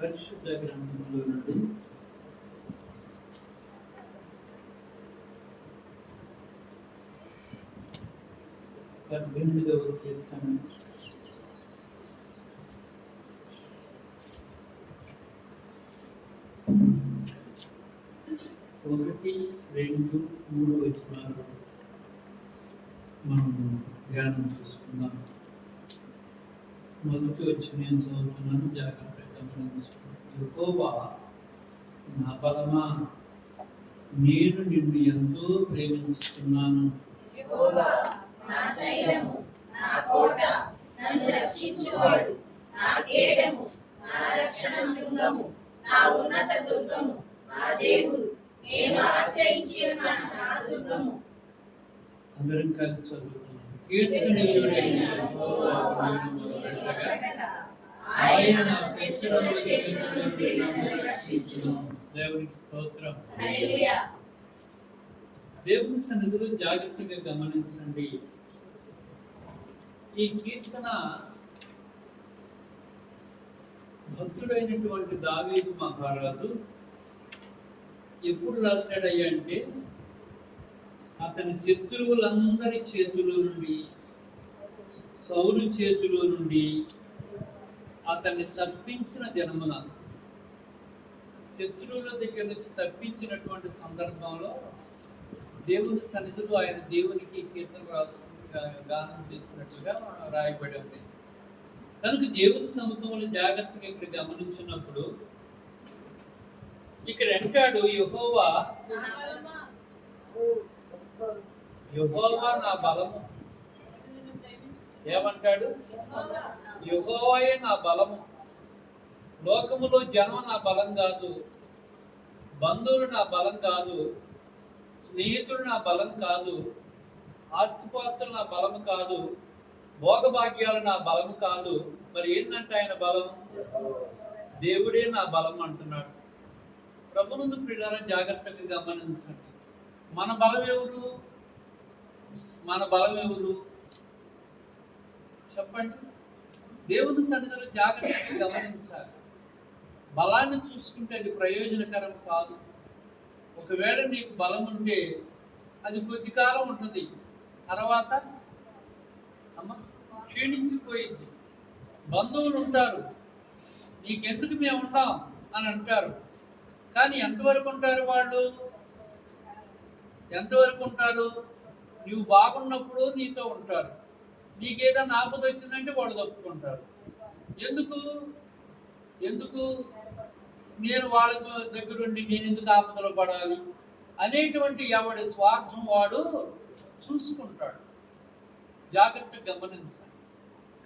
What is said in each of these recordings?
పరిశుద్ధ గ్రంథంలో నుండి పద్దెనిమిదవ కీర్తన 1, 2, 3 వచనాలు మనం ధ్యానం చేసుకుందాం. మొదటి వచ్చి నేను చదువుతున్నాను, జాగ్రత్తగా గమనించుకుంటాను. యెహోవా నా బలమా, నేను నిన్ను ఎంతో ప్రేమిస్తున్నాను. యెహోవా నా శైలము, నా కోట, నన్ను రక్షించువాడు, నా కేడము, నా రక్షణ శృంగము, నా ఉన్నత దుర్గము, నా దేవుడు, నేను ఆశ్రయించి ఉన్న నా దుర్గము. అందరం కలిసి చదువుతున్నాం. కీర్తనీయుడైన యెహోవా మొదలుపెట్టగా ఆయన నా శత్రువుల చేతి నుండి నన్ను రక్షించును. దేవునికి స్తోత్రం. హల్లెలూయా. దేవుని సన్నిధిలో జాగ్రత్తగా గమనించండి. ఈ కీర్తన భక్తుడైనటువంటి దావీదు మహారాజు ఎప్పుడు రాశాడయ్యా అంటే, అతని శత్రువులందరి చేతిలో నుండి, సౌలు చేతిలో నుండి అతన్ని తప్పించిన జన్మన, శత్రువుల దగ్గర నుంచి తప్పించినటువంటి సందర్భంలో దేవుని సన్నిధిలో ఆయన దేవునికి కీర్తన గానం చేసినట్టుగా రాయబడి ఉంది. కనుక దేవుని సముఖంలో జాగ్రత్తగా ఇక్కడ గమనించినప్పుడు ఇక్కడ అంటాడు, యెహోవా నా బలము. ఏమంటాడు? యెహోవాయే నా బలము. లోకములో జనం నా బలం కాదు, బంధువులు నా బలం కాదు, స్నేహితుడు నా బలం కాదు, ఆస్తిపాస్తులు నా బలము కాదు, భోగభాగ్యాలు నా బలము కాదు. మరి ఏంటంటే ఆయన బలం? దేవుడే నా బలం అంటున్నాడు. ప్రభునందు ప్రియులారా, జాగ్రత్తగా గమనించండి. మన బలం ఎవరు? మన బలం ఎవరు చెప్పండి. దేవుని సన్నిధిలో జాగ్రత్తగా గమనించాలి. బలాన్ని చూసుకుంటే అది ప్రయోజనకరం కాదు. ఒకవేళ నీకు బలం ఉంటే అది కొద్ది కాలం ఉంటుంది, తర్వాత క్షీణించిపోయింది. బంధువులు ఉంటారు, నీకెందుకు మేము ఉన్నాం అని అంటారు. కానీ ఎంతవరకు ఉంటారు వాళ్ళు? ఎంతవరకు ఉంటారు? నువ్వు బాగున్నప్పుడు నీతో ఉంటారు. నీకేదైనా ఆపద వచ్చిందంటే వాళ్ళు తప్పుకుంటారు. ఎందుకు ఎందుకు నేను వాళ్ళ దగ్గరుండి నేను ఎందుకు ఆపదలో పడాలి అనేటువంటి ఎవడి స్వార్థం వాడు చూసుకుంటాడు. జాగ్రత్తగా గమనించాలి.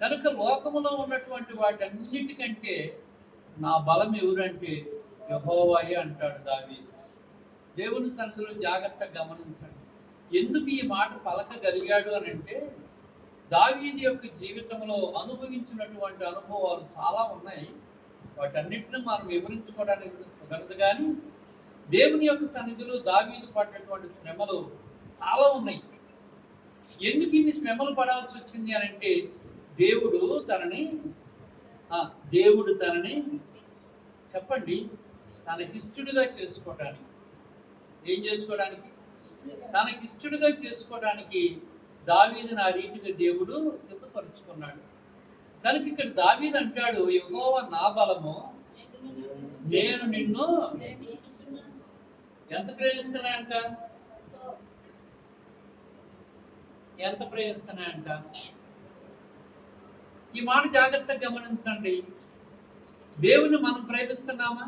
కనుక లోకములో ఉన్నటువంటి వాటన్నిటికంటే నా బలం ఎవరంటే యెహోవాయే అంటాడు దావీదు. దేవుని సన్నిధిలో జాగ్రత్తగా గమనించండి. ఎందుకు ఈ మాట పలకగలిగాడు అని అంటే, దావీదు యొక్క జీవితంలో అనుభవించినటువంటి అనుభవాలు చాలా ఉన్నాయి. వాటన్నిటిని మనం వివరించుకోవడానికి కుదరదు. కానీ దేవుని యొక్క సన్నిధిలో దావీదు పడ్డటువంటి శ్రమలు చాలా ఉన్నాయి. ఎందుకు ఇన్ని శ్రమలు పడాల్సి వచ్చింది అని అంటే, దేవుడు తనని చెప్పండి, తనకిష్టుడిగా చేసుకోవడానికి. ఏం చేసుకోవడానికి? తనకిష్టుడిగా చేసుకోవడానికి దావీదుని ఆ రీతిగా దేవుడు సిద్ధపరుచుకున్నాడు. కనుక ఇక్కడ దావీదు అంటాడు, యెహోవా నా బలము, నేను నిన్ను ఎంత ప్రేమిస్తున్నాయంట? ఎంత ప్రేమిస్తున్నాయంట? ఈ మాట జాగ్రత్తగా గమనించండి. దేవుని మనం ప్రేమిస్తున్నామా?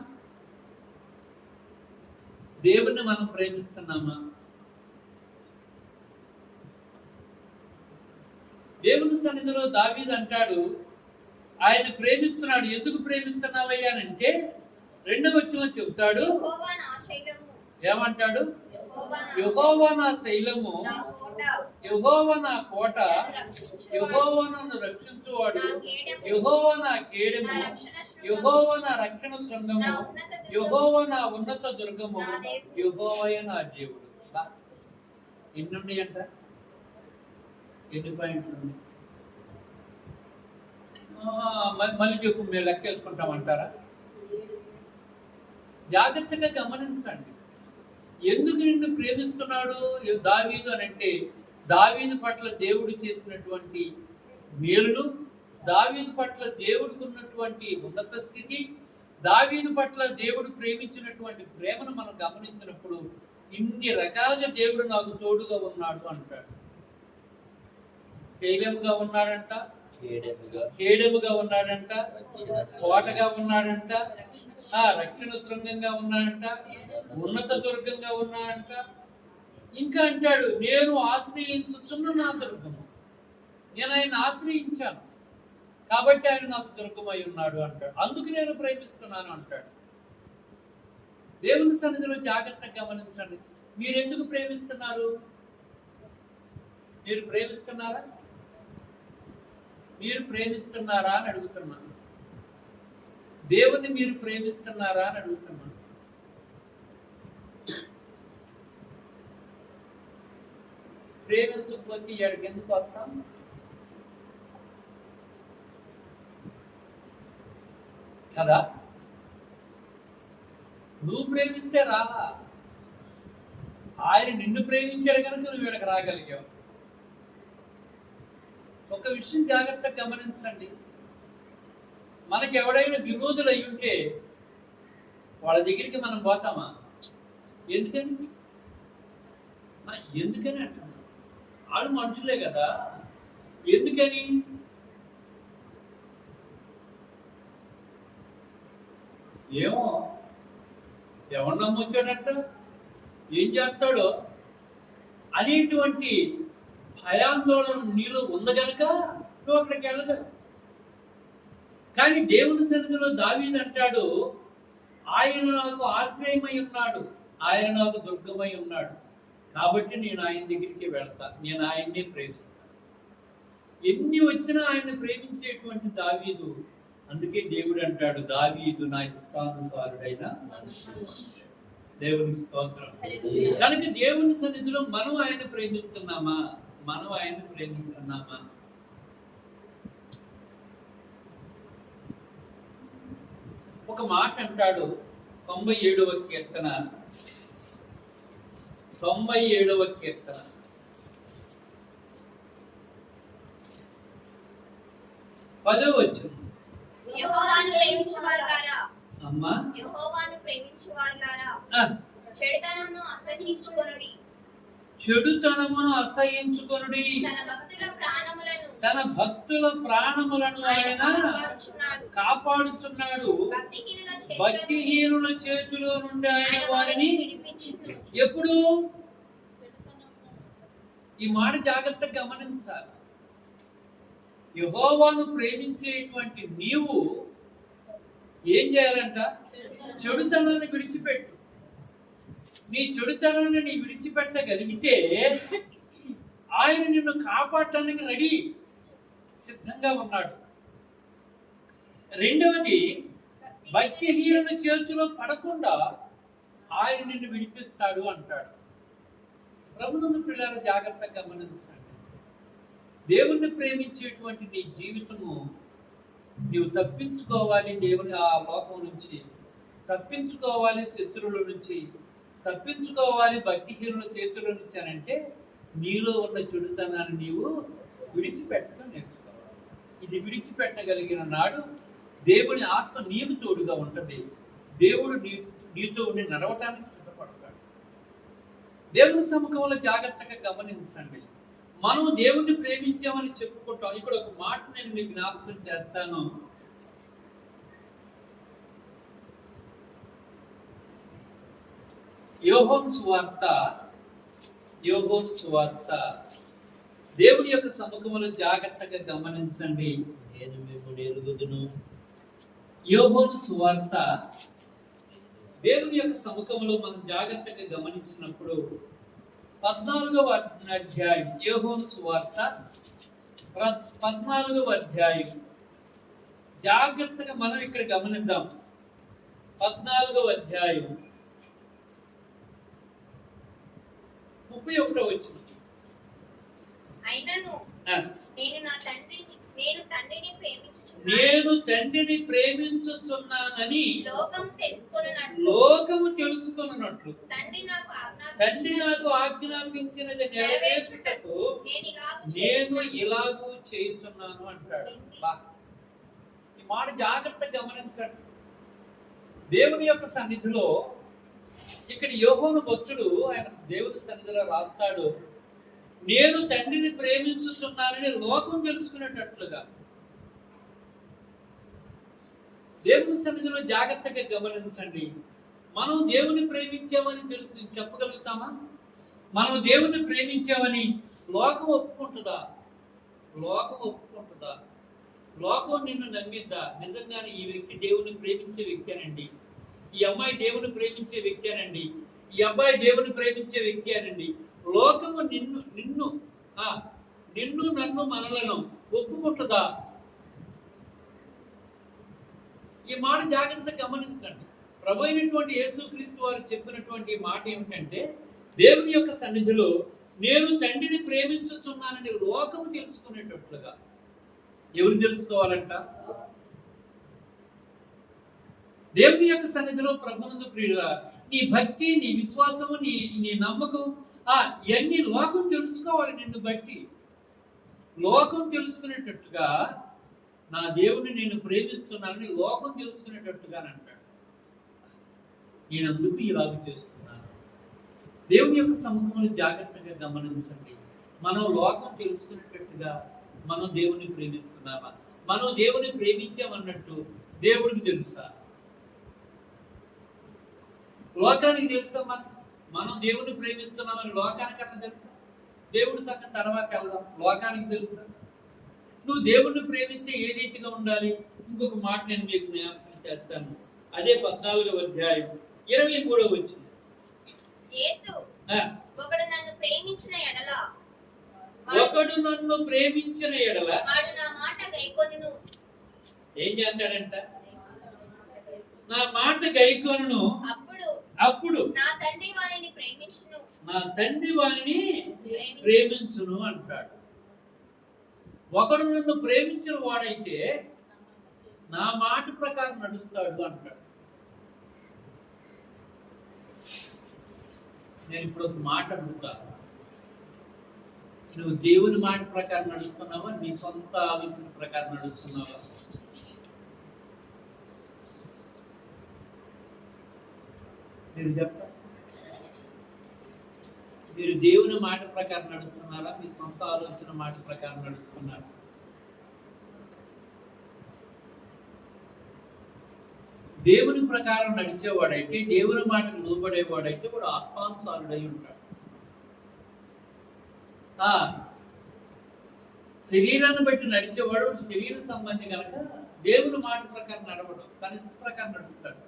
దేవుని మనం ప్రేమిస్తున్నామా? దేవుని సన్నిధిలో దావీదు అంటాడు, ఆయన ప్రేమిస్తున్నాడు. ఎందుకు ప్రేమిస్తున్నావయ్యానంటే 2వ వచనంలో చెబుతాడు, ఏమంటాడు? యెహోవా నా శైలము, యెహోవా నా కోట, యెహోవా నన్ను రక్షించువాడు, యెహోవా నా కేడము, యెహోవా నా రక్షణ శృంగము, యెహోవా నా ఉన్నత దుర్గము, యెహోవాయే నా దేవుడు. ఎన్ని ఉన్నాయంట? ఎన్ని పాయింట్లు ఉన్నాయి? మళ్ళీ చెప్పు, మేము లెక్క వేసుకుంటామంటారా? జాగ్రత్తగా గమనించండి. ఎందుకు నిన్ను ప్రేమిస్తున్నాడు దావీదు అని అంటే, దావీదు పట్ల దేవుడు చేసినటువంటి మేలులు, దావీదు పట్ల దేవుడికి ఉన్నటువంటి ఉన్నత స్థితి, దావీదు పట్ల దేవుడు ప్రేమించినటువంటి ప్రేమను మనం గమనించినప్పుడు ఇన్ని రకాలుగా దేవుడు నాకు తోడుగా ఉన్నాడు అంటాడు. శైలముగా ఉన్నాడంట, కేడముగా ఉన్నాడంట, కోటగా ఉన్నాడంట, రక్షణ శృంగంగా ఉన్నాడంట, ఉన్నత దుర్గంగా ఉన్నాడంట. ఇంకా అంటాడు, నేను ఆశ్రయించుతున్న నా దుర్గము, నేను ఆయన ఆశ్రయించాను కాబట్టి ఆయన నాకు దుర్గమై ఉన్నాడు అంటాడు. అందుకు నేను ప్రేమిస్తున్నాను అంటాడు. దేవుని సన్నిధిలో జాగ్రత్తగా గమనించండి. మీరు ఎందుకు ప్రేమిస్తున్నారు? మీరు ప్రేమిస్తున్నారా? మీరు ప్రేమిస్తున్నారా అని అడుగుతున్నాను. దేవుని మీరు ప్రేమిస్తున్నారా అని అడుగుతున్నాను. ప్రేమించకపోతే ఎక్కడికి ఎందుకు వస్తాం? కదా, నువ్వు ప్రేమిస్తే రాలా. ఆయన నిన్ను ప్రేమించాడు కనుక నువ్వు వీళ్ళకి రాగలిగావు. ఒక విషయం జాగ్రత్తగా గమనించండి. మనకి ఎవడైనా విరోధులు అయి ఉంటే వాళ్ళ దగ్గరికి మనం పోతామా? ఎందుకని అంటున్నాం. వాళ్ళు మనుషులే కదా. ఎందుకని? ఏమో, ఎవరు నమ్మొచ్చాడంట, ఏం చేస్తాడో అనేటువంటి భయాందోళన నీలో ఉంది కనుక నువ్వు అక్కడికి వెళ్ళలేవు. కానీ దేవుని సన్నిధిలో దావీదు అంటాడు, ఆయన నాకు ఆశ్రయమై ఉన్నాడు, ఆయన నాకు దుర్గమై ఉన్నాడు, కాబట్టి నేను ఆయన దగ్గరికి వెళ్తా, నేను ఆయన్ని ప్రేమిస్తాను. ఎన్ని వచ్చినా ఆయన ప్రేమించేటువంటి దావీదు. అందుకే దేవుడు అంటాడు, దావీదు నా ఇష్టానుసారుడైన దేవుని స్తోత్రం. కనుక దేవుని సన్నిధిలో మనం ఆయన ప్రేమిస్తున్నామా? మనం ఆయన ప్రేమిస్తున్నామా? ఒక మాట అంటాడు 97వ కీర్తన 10వ వచనం. యెహోవాను ప్రేమించువారులారా, అమ్మా, యెహోవాను ప్రేమించువారులారా, చెడుతనమును అసహ్యించుకొనుడి, చెడుతనమును అసహ్యించుకొనుడి. తన భక్తుల ప్రాణములను ఆయన కాపాడుచున్నాడు. భక్తిహీనుల చేతిలో నుండి ఆయన వారిని ఎప్పుడు? ఈ మాట జాగ్రత్తగా గమనించాలి. యెహోవాను ప్రేమించేటువంటి నీవు ఏం చేయాలంట? చెడుతనాన్ని విడిచిపెట్టు. నీ చెడుతనాన్ని నీ విడిచిపెట్టగలిగితే ఆయన నిన్ను కాపాడటానికి రెడీ, సిద్ధంగా ఉన్నాడు. రెండవది, భక్తిహీనుల చేతిలో పడకుండా ఆయన నిన్ను విడిపిస్తాడు అంటాడు. ప్రభువును పిల్లలు జాగ్రత్తగా గమనించండి. దేవుణ్ణి ప్రేమించేటువంటి నీ జీవితము నీవు తప్పించుకోవాలి. దేవుని ఆ లోకం నుంచి తప్పించుకోవాలి, శత్రువుల నుంచి తప్పించుకోవాలి, భక్తిహీనుల చేతుల నుంచి అని అంటే నీలో ఉన్న చెడుతనాన్ని నీవు విడిచిపెట్టడం నేర్చుకోవాలి. ఇది విడిచిపెట్టగలిగిన నాడు దేవుని ఆత్మ నీకు తోడుగా ఉంటుంది. దేవుడు నీతో ఉండి నడవటానికి సిద్ధపడతాడు. దేవుని సముఖంలో జాగ్రత్తగా గమనించండి. మనం దేవుణ్ణి ప్రేమించామని చెప్పుకుంటాం. ఇక్కడ ఒక మాట నేను మీకు జ్ఞాపకం చేస్తాను. యోహాను సువార్త దేవుని యొక్క సముఖంలో జాగ్రత్తగా గమనించండి. నేను మిమ్మల్ని ఎరుగుదును. యోహాను సువార్త దేవుని యొక్క సముఖంలో మనం జాగ్రత్తగా గమనించినప్పుడు 14వ అధ్యాయం, యోహాను సువార్త 14వ అధ్యాయం జాగ్రత్తగా మనం ఇక్కడ గమనిద్దాం. 14వ అధ్యాయం 31వ వచనం. అయినను ఆ, నేను తండ్రిని ప్రేమించుచున్నాను. నేను తండ్రిని ప్రేమించుచున్నానని లోకము తెలుసుకొనున్నట్లు తెలుసుకొనున్నట్లు తండ్రి నాకు తండ్రి నాకు ఆజ్ఞాపించినది నెరవేర్చుటకు నేను ఇలాగూ చేయుచున్నాను అంటాడు. బా. ఈ మాట జాగ్రత్తగా గమనించండి. దేవుని యొక్క సన్నిధిలో ఇక్కడ యోహోను భక్తుడు ఆయన దేవుని సన్నిధిలో రాస్తాడు, నేను తండ్రిని ప్రేమించుతున్నానని లోకం తెలుసుకునేటట్లుగా. దేవుని సన్నిధిలో జాగ్రత్తగా గమనించండి. మనం దేవుని ప్రేమించామని చెప్పగలుగుతామా? మనం దేవుని ప్రేమించామని లోకం ఒప్పుకుంటుందా? లోకం ఒప్పుకుంటుందా? లోకం నిన్ను నమ్మిద్దా? నిజంగానే ఈ వ్యక్తి దేవుని ప్రేమించే వ్యక్తేనండి, ఈ అమ్మాయి దేవుని ప్రేమించే వ్యక్తేనండి, ఈ అబ్బాయి దేవుని ప్రేమించే వ్యక్తేనండి. లోకము నిన్ను నన్ను మనలను ఒప్పుకుంటుందా? ఈ మాట జాగ్రత్తగా గమనించండి. ప్రభు అయినటువంటి యేసుక్రీస్తు వారు చెప్పినటువంటి మాట ఏమిటంటే, దేవుని యొక్క సన్నిధిలో నేను తండ్రిని ప్రేమించుచున్నానని లోకము తెలుసుకునేటట్లుగా. ఎవరు తెలుసుకోవాలంట? దేవుని యొక్క సన్నిధిలో ప్రభునందు ప్రియుల నీ భక్తి, నీ విశ్వాసము, నీ నమ్మకం ఇవన్నీ లోకం తెలుసుకోవాలి. నిన్ను బట్టి లోకం తెలుసుకునేటట్టుగా నా దేవుని నేను ప్రేమిస్తున్నానని లోకం తెలుసుకునేటట్టుగా అంటాడు. నేను అందుకు ఇలాగ చేస్తున్నాను. దేవుని యొక్క సముఖమును జాగ్రత్తగా గమనించండి. మనం లోకం తెలుసుకునేటట్టుగా మనం దేవుని ప్రేమిస్తున్నామా? మనం దేవుని ప్రేమించామన్నట్టు దేవుడికి తెలుసా? లోకానికి తెలుసా? మనం దేవుని ప్రేమిస్తున్నామని లోకానికన్నా తెలుసా? దేవుడి సంగతి తర్వాత వెళ్దాం. లోకానికి తెలుసా? నువ్వు దేవుణ్ణి ప్రేమిస్తే ఏ రీతిగా ఉండాలి? ఇంకొక మాట నేను మీకు జ్ఞాపకం చేస్తాను. అదే 14వ అధ్యాయం 23వ వచనం. ఒకడు నన్ను ప్రేమించిన ఎడల వాడు నా మాట గైకొనును. ఏం చేస్తాడంట? నా మాట గైకొనును. అప్పుడు నా తండ్రి వారిని ప్రేమించును అంటాడు. ఒకడు నన్ను ప్రేమించిన వాడైతే నా మాట ప్రకారం నడుస్తాడు అంటాడు. నేను ఇప్పుడు ఒక మాట అడుగుతా, నువ్వు దేవుని మాట ప్రకారం నడుస్తున్నావా? నీ సొంత ఆలోచన ప్రకారం నడుస్తున్నావా? మీరు చెప్పండి. మీరు దేవుని మాట ప్రకారం నడుస్తున్నారా? మీ సొంత ఆలోచన మాట ప్రకారం నడుస్తున్నారా? దేవుని ప్రకారం నడిచేవాడైతే, దేవుని మాటకు లోబడేవాడైతే వాడు ఆత్మానుసారుడై ఉంటాడు. శరీరాన్ని బట్టి నడిచేవాడు శరీర సంబంధి కనుక దేవుని మాట ప్రకారం నడవడం, తన ఇష్ట ప్రకారం నడుపుతాడు.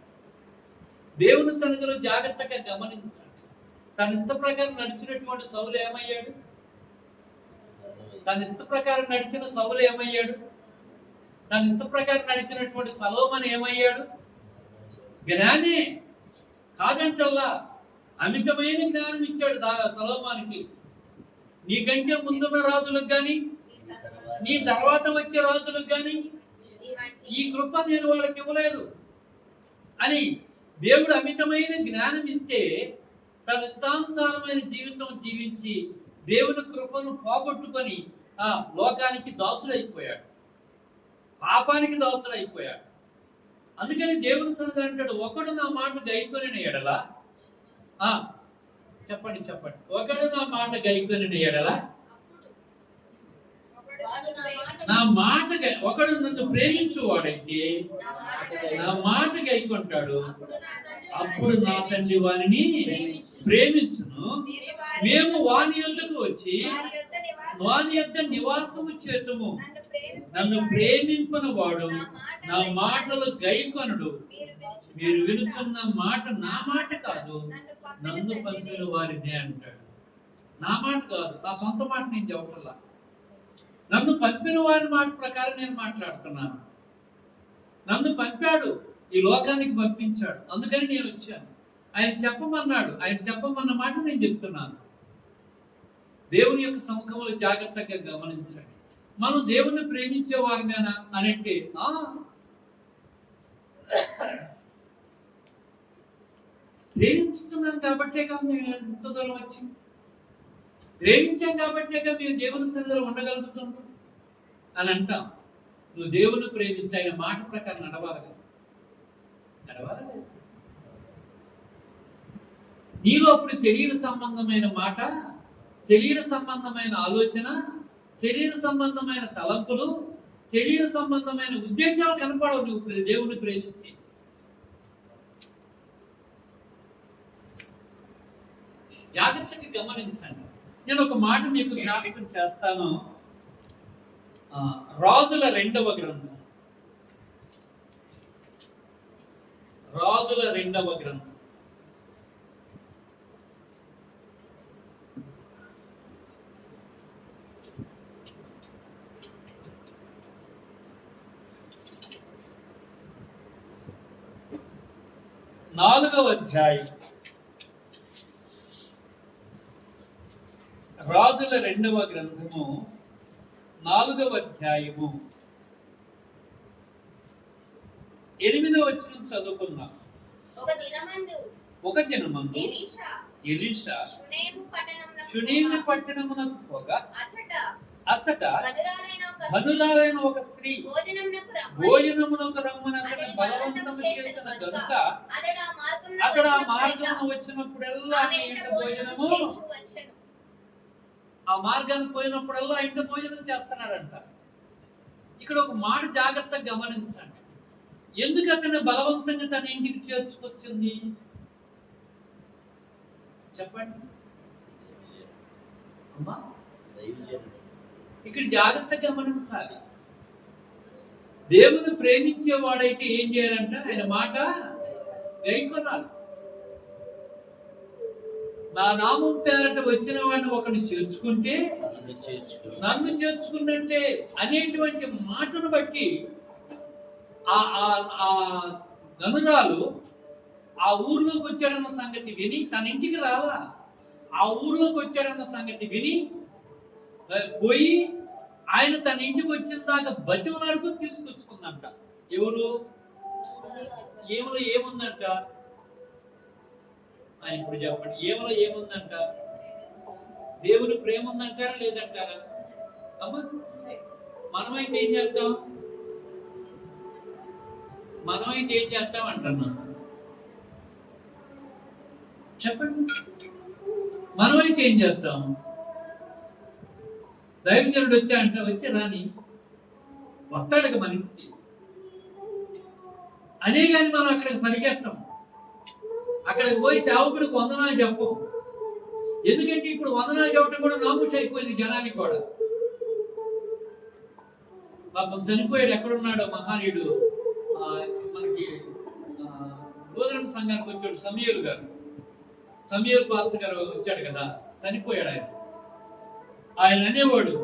దేవుని సన్నిధిలో జాగ్రత్తగా గమనించండి. తన ఇష్ట ప్రకారం నడిచినటువంటి సౌలు ఏమయ్యాడు? తన ఇష్ట ప్రకారం నడిచిన సౌలు ఏమయ్యాడు? తన ఇష్ట ప్రకారం నడిచినటువంటి సొలొమోను ఏమయ్యాడు? జ్ఞానే కాదంటల్లా, అమితమైన జ్ఞానం ఇచ్చాడు సొలొమోనుకి. నీకంటే ముందున్న రాజులకు కానీ, నీ తర్వాత వచ్చే రాజులకు కానీ ఈ కృప నేను వాళ్ళకి ఇవ్వలేదు అని దేవుడు అమితమైన జ్ఞానం ఇస్తే తన ఇష్టానుసారమైన జీవితం జీవించి దేవుని కృపను పోగొట్టుకొని లోకానికి దాసుడైపోయాడు, పాపానికి దాసుడైపోయాడు. అందుకని దేవుని సన్నిధి అంటాడు, ఒకడు నా మాట గైకొనిన ఎడల, చెప్పండి ఒకడు నా మాట గైకొనిన ఎడల, నా మాట ఒకడు నన్ను ప్రేమించువాడైతే నా మాట గైకొంటాడు, అప్పుడు నా తండ్రి వారిని ప్రేమించును, మేము వాని యొద్దకు వచ్చి వాని యొద్ద నివాసము చేతుము. నన్ను ప్రేమింపని వాడు నా మాటలు గైకొనడు. మీరు వినుచున్న మాట నా మాట కాదు, నన్ను పంపిన వారిదే అంటాడు. నా మాట కాదు, నా సొంత మాట నేను చెప్పట్లా. నన్ను పంపిన వారి మాట ప్రకారం నేను మాట్లాడుతున్నాను. నన్ను పంపాడు, ఈ లోకానికి పంపించాడు, అందుకని నేను వచ్చాను. ఆయన చెప్పమన్నాడు, ఆయన చెప్పమన్న మాట నేను చెప్తున్నాను. దేవుని యొక్క సముఖంలో జాగ్రత్తగా గమనించండి. మనం దేవుణ్ణి ప్రేమించే వారమేనా అని అంటే ప్రేమిస్తున్నాం కాబట్టేగా మేము ఎంత దూరం వచ్చింది. ప్రేమించాం కాబట్టేగా మేము దేవుని సన్నిధిలో ఉండగలుగుతున్నాం అని అంటాం. నువ్వు దేవుని ప్రేమిస్తే ఆయన మాట ప్రకారం నడవాలి. నీలో అప్పుడు శరీర సంబంధమైన మాట, శరీర సంబంధమైన ఆలోచన, శరీర సంబంధమైన తలంపులు, శరీర సంబంధమైన ఉద్దేశాలు కనపడవు నువ్వు దేవుని ప్రేమిస్తే. జాగ్రత్తగా గమనించండి. నేను ఒక మాట మీకు జ్ఞాపకం చేస్తాను. రాజుల 2వ గ్రంథం, రాజుల 2వ గ్రంథం, నాలుగవ అధ్యాయం. రాజుల 2వ గ్రంథము 4వ అధ్యాయము 8వ వచనం చదువుకుందాం. ఒక దినమందు ఎలీషా షూనేము పట్టణమునకు పోగా అచ్చట ధనురాలైన ఒక స్త్రీ భోజనమునకు రమ్మనని బలవంతము చేసిన కనుక అతడు ఆ మార్గమున వచ్చినప్పుడల్లా ఆ మార్గానికి పోయినప్పుడల్లా ఇంట భోజనం చేస్తున్నాడంట. ఇక్కడ ఒక మాట జాగ్రత్తగా గమనించండి. ఎందుకు అతను బలవంతంగా తన ఇంటికి చేర్చుకొచ్చింది చెప్పండి అమ్మా. ఇక్కడ జాగ్రత్తగా గమనించాలి. దేవుని ప్రేమించేవాడైతే ఏం చేయాలంట? ఆయన మాట గైకొనాలి. నా నామం పేరట వచ్చిన వాడిని ఒకరిని చేర్చుకుంటే నన్ను చేర్చుకున్నట్టే అనేటువంటి మాటను బట్టి ఆ గనురాలు ఆ ఊర్లోకి వచ్చాడన్న సంగతి విని, తన ఇంటికి రాలా, ఆ ఊర్లోకి వచ్చాడన్న సంగతి విని పోయి ఆయన తన ఇంటికి వచ్చిన దాకా బతిమలాడుకు తీసుకొచ్చుకుందంట. ఎవరు? ఏమలో ఏముందంట? ఇప్పుడు చెప్పండి, ఏమలో ఏముందంట? దేవుని ప్రేమ ఉందంటారా లేదంటారా? అమ్మా, మనమైతే ఏం చేస్తాం? అంటున్నా చెప్పండి. మనమైతే ఏం చేస్తాం? దైవజనుడు వచ్చే రాని వస్తాడుగా మన ఇంటికి, అదే కానీ మనం అక్కడికి పరిగెత్తాం. అక్కడికి పోయి సేవకుడికి వందనాలు చెప్పం. ఎందుకంటే ఇప్పుడు వందనాలు చెప్పడం కూడా నామూష అయిపోయింది జనానికి కూడా. పాపం చనిపోయాడు, ఎక్కడున్నాడో మహానీయుడు, మనకి గోధుమ సంఘానికి వచ్చాడు సమీయులు గారు, సమీయులు పాస్టర్ గారు వచ్చాడు కదా, చనిపోయాడు. ఆయన అనేవాడు,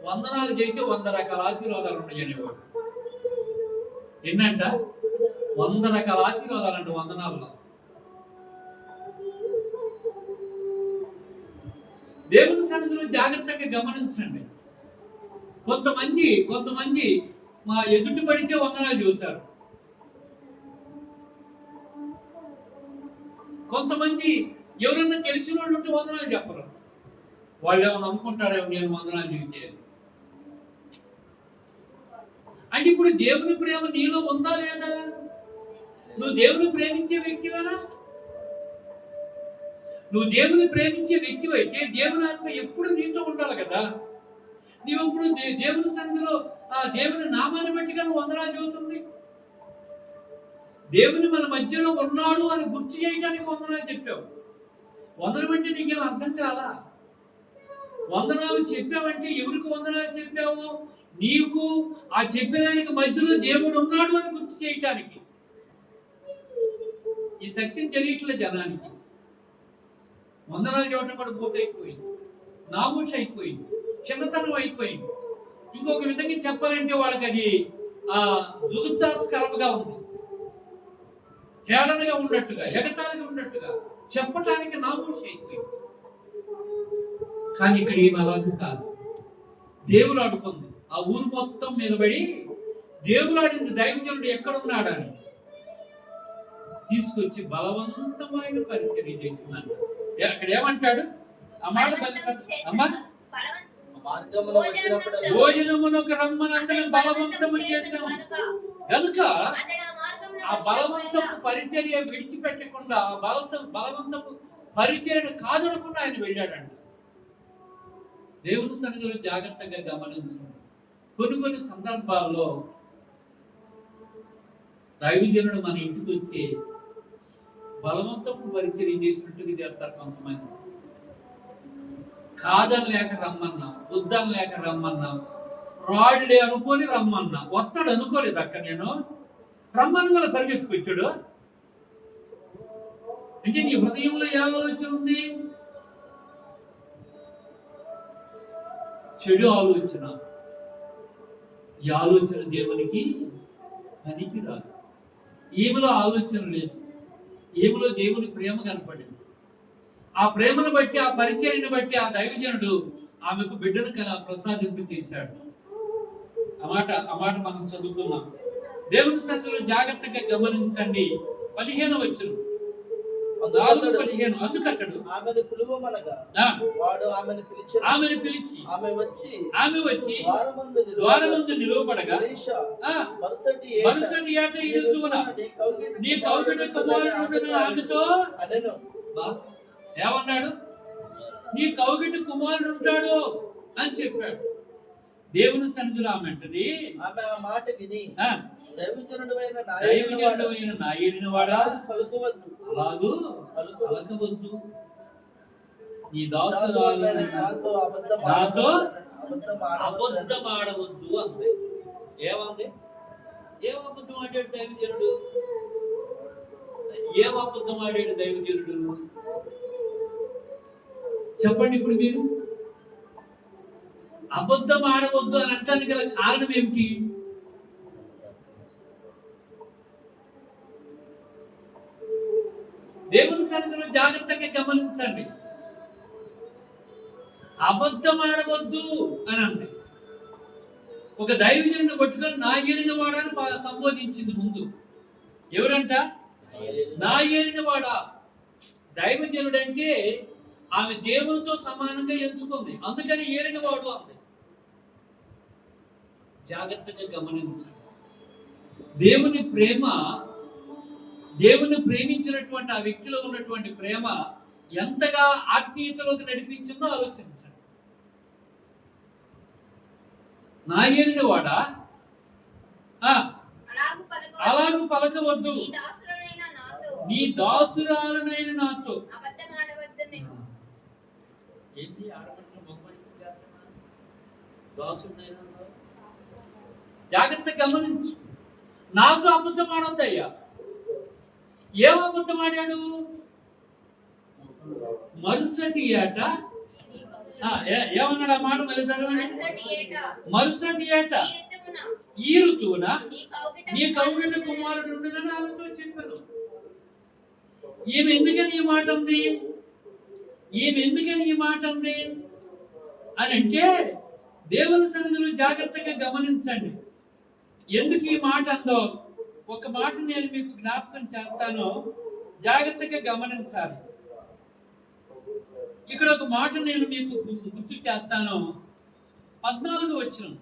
వందనాలు చేస్తే 100 రకాల ఆశీర్వాదాలు ఉన్నాయి అనేవాడు. ఎన్నంట? 100 రకాల ఆశీర్వాదాలంట వందనాల్లో. దేవుని సన్నిధిలో జాగ్రత్తగా గమనించండి. కొంతమంది మా ఎదుటి పడితే వందనాలు చెబుతారు. కొంతమంది ఎవరన్నా తెలిసిన వాళ్ళు ఉంటే వందనాలు చెప్పరు. వాళ్ళు ఏమో నమ్ముకుంటారేమో నేను వందనాలు చెబితే. అంటే ఇప్పుడు దేవుని ప్రేమ నీలో ఉందా లేదా? నువ్వు దేవుని ప్రేమించే వ్యక్తివేనా? నువ్వు దేవుని ప్రేమించే వ్యక్తివైతే దేవుని ఆత్మ ఎప్పుడు నీతో ఉండాలి కదా. నీవు ఇప్పుడు దేవుని సన్నిధిలో ఆ దేవుని నామాన్ని బట్టిగా నువ్వు వందనాలు చెబుతుంది. దేవుని మన మధ్యలో ఉన్నాడు అని గుర్తు చేయడానికి వందనాలు చెప్పావు. వందనం అంటే నీకేం అర్థం కాలా? వందనాలు చెప్పావంటే ఎవరికి వందనాలు చెప్పావు? నీకు ఆ చెప్పేదానికి మధ్యలో దేవుడు ఉన్నాడు అని గుర్తు చేయటానికి. ఈ సత్యం తెలియట్లే జనానికి. వందనాలు చెప్పడం కూడా పూర్తయిపోయింది, నామూష అయిపోయింది, చిన్నతనం అయిపోయింది. ఇంకొక విధంగా చెప్పాలంటే వాళ్ళకి అది దుగుత్సాస్కరంగా ఉంది, హేళనగా ఉన్నట్టుగా, ఎగటాలుగా ఉన్నట్టుగా చెప్పటానికి నామూష అయిపోయింది. కానీ ఇక్కడ ఏమి అలాగే కాదు. దేవుడు ఆడుకుంది. ఆ ఊరు మొత్తం నిలబడి దేవులాడింది దైవజనుడు ఎక్కడున్నాడని తీసుకొచ్చి బలవంతమైన పరిచర్య చేసిందంట. అక్కడ ఏమంటాడు? ఆ మాట అమ్మా, మార్గములో వచ్చినప్పుడల్లా భోజనమునకు రమ్మనంతనే బలవంతము చేశాము కనుక ఆ బలవంతపు పరిచర్య విడిచిపెట్టకుండా ఆ బలవంతపు పరిచర్యను కాదనకుండా ఆయన వెళ్ళాడంట. దేవుని సన్నిధిలో జాగ్రత్తగా గమనించండి. కొన్ని సందర్భాల్లో దైవజనుడు మన ఇంటికి వచ్చి బలవంతపు పరిచర్య చేసినట్టుగా చేస్తారు కొంతమంది. కాదని లేక రమ్మన్నా, వద్దని లేక రమ్మన్నా, రాళ్ళే అనుకోని రమ్మన్నా, ఒత్తడు అనుకోలేదు. అక్క నేను రమ్మని వల్ల పరిగెత్తుకొచ్చాడు. అంటే నీ హృదయంలో ఏ ఆలోచన ఉంది? చెడు ఆలోచన. ఈ ఆలోచన దేవునికి పనికి రాదు. ఈమెలో ఆలోచన లేదు. ఈమెలో దేవుని ప్రేమ కనపడింది. ఆ ప్రేమను బట్టి, ఆ పరిచర్యను బట్టి ఆ దైవజనుడు ఆమెకు బిడ్డను ప్రసాదింపు చేశాడు. ఆ మాట మనం చదువుకున్నాం. దేవుని సన్నిధిలో జాగ్రత్తగా గమనించండి. 15వ వచనం, 4:15. అందుకతడు ఆమెను పిలువమనగా వాడు ఆమెను పిలిచి ఆమె వచ్చి ద్వారమందు నిలువబడగా మరుసటి ఏట ఈ ఋతువున నీ కౌగిట కుమారుడును ఆమెతో అనెను. ఏమన్నాడు? నీ కౌగిట కుమారుడు ఉంటాడు అని చెప్పాడు. దేవుని సన్నిధిలో ఆమె అంటది, ఆమె ఆ మాట విని దైవజనుడైన నా ఏలిన వాడా పలుకవద్దు, అలాగూ పలకవద్దు. నీ దాసురాలైన నాతో అబద్ధం ఆడవద్దు అంది. ఏమంది? ఏం అబద్ధం ఆడాడు దైవజనుడు? ఏం అబద్ధం ఆడాడు దైవజనుడు? చెప్పండి ఇప్పుడు మీరు. అబద్ధం ఆడవద్దు అని అంటానికి గల కారణం ఏమిటి? దేవుని సన్నిధిలో జాగ్రత్తగా గమనించండి. అబద్ధం ఆడవద్దు అని అంది. ఒక దైవజనుడిని పట్టుకొని నా ఏలిన వాడని సంబోధించింది ముందు. ఎవరంట? నా ఏలిన వాడా. దైవజనుడు అంటే ఆమె దేవునితో సమానంగా ఎంచుకుంది, అందుకని ఏలిన వాడు అంది. జాగ్రత్తగా గమనించండి. దేవుని ప్రేమ, దేవుని ప్రేమించినటువంటి ఆ వ్యక్తిలో ఉన్నటువంటి ప్రేమ ఎంతగా ఆత్మీయతలోకి నడిపించిందో ఆలోచించండి. నా ఏలిన వాడా, అలాగూ పలకవద్దు, నీ దాసురాలనైన నాతో. ఏంటి ఆడపడిన దాసుడైనా? జాగ్రత్త గమనించు. నాతో అబద్ధం ఆడొద్దయ్యా. ఏం అబద్ధం ఆడాడు? మరుసటి ఏట ఏమన్నాడు? ఆ మాట మళ్ళీ మరుసటి ఏట ఈ ఋతువున నీ కౌగిట కుమారుడు ఉండునని ఆమెతో చెప్పాను. ఈమె ఎందుకని ఈ మాట ఉంది? అని అంటే దేవుని సన్నిధిలో జాగ్రత్తగా గమనించండి. ఎందుకు ఈ మాట అందో ఒక మాట నేను మీకు జ్ఞాపకం చేస్తాను, జాగ్రత్తగా గమనించాలి. ఇక్కడ ఒక మాట నేను మీకు గుర్తు చేస్తాను. 14వ వచనం,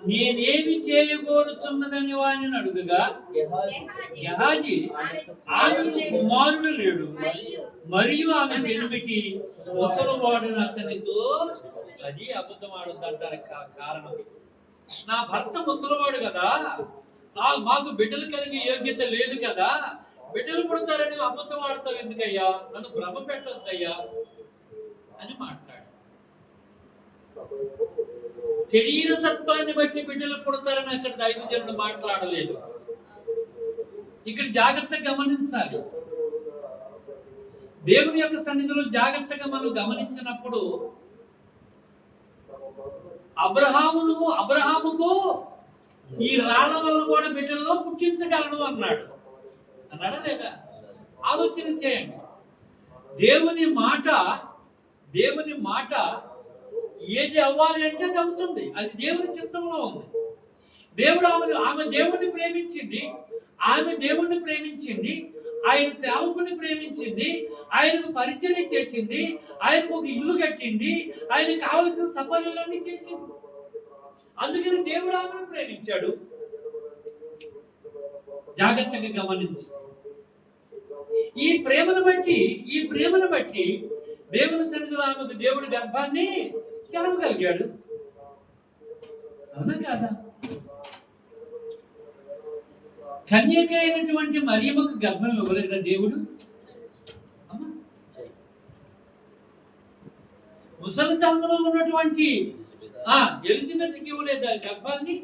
నేనేమి చేయగోరుచున్నదని వాడిని అడుగగా గెహాజీ ఆమెకు కుమారుడు లేడు, మరియు ఆమె పెనిమిటి ముసలివాడును అతనితో. అది అబద్ధం ఆడొద్దంటానికి కారణం. నా భర్త ముసలివాడు కదా, మాకు బిడ్డలు కలిగే యోగ్యత లేదు కదా, బిడ్డలు పుడతారని అబద్ధం ఆడతావు ఎందుకయ్యా, నన్ను భ్రమ పెట్టొద్దయ్యా అని మాట్లాడు. శరీర తత్వాన్ని బట్టి బిడ్డలు పుడతారని అక్కడ దైవజనుడు మాట్లాడలేదు. ఇక్కడ జాగ్రత్తగా గమనించాలి. దేవుని యొక్క సన్నిధిలో జాగ్రత్తగా మనం గమనించినప్పుడు అబ్రహాముకు ఈ రాళ్ల వల్ల కూడా బిడ్డల్లో పుట్టించగలను అన్నాడా లేదా? ఆలోచన చేయండి. దేవుని మాట ఏది అవ్వాలి అంటే అది అవుతుంది. అది దేవుని చిత్తంలో ఉంది. ఆమె దేవుణ్ణి ప్రేమించింది, ఆమె దేవుణ్ణి ప్రేమించింది, ఆయన సేవకుని ప్రేమించింది, ఆయనకు పరిచయం చేసింది, ఆయనకు ఒక ఇల్లు కట్టింది, ఆయనకు కావలసిన సఫలన్నీ చేసింది. అందుకని దేవుడు ఆమెను ప్రేమించాడు. జాగ్రత్తగా గమనించి ఈ ప్రేమను బట్టి దేవుని సన్నిధిలో ఆమెకు దేవుడి గర్భాన్ని తెరవగలిగాడు. అవునా కాదా? కన్యక అయినటువంటి మరియమ్మకు గర్భం ఇవ్వలేదా దేవుడు? ముసలితనంలో ఉన్నటువంటి ఎలిజబెత్కి ఇవ్వలేదా గర్భాన్ని?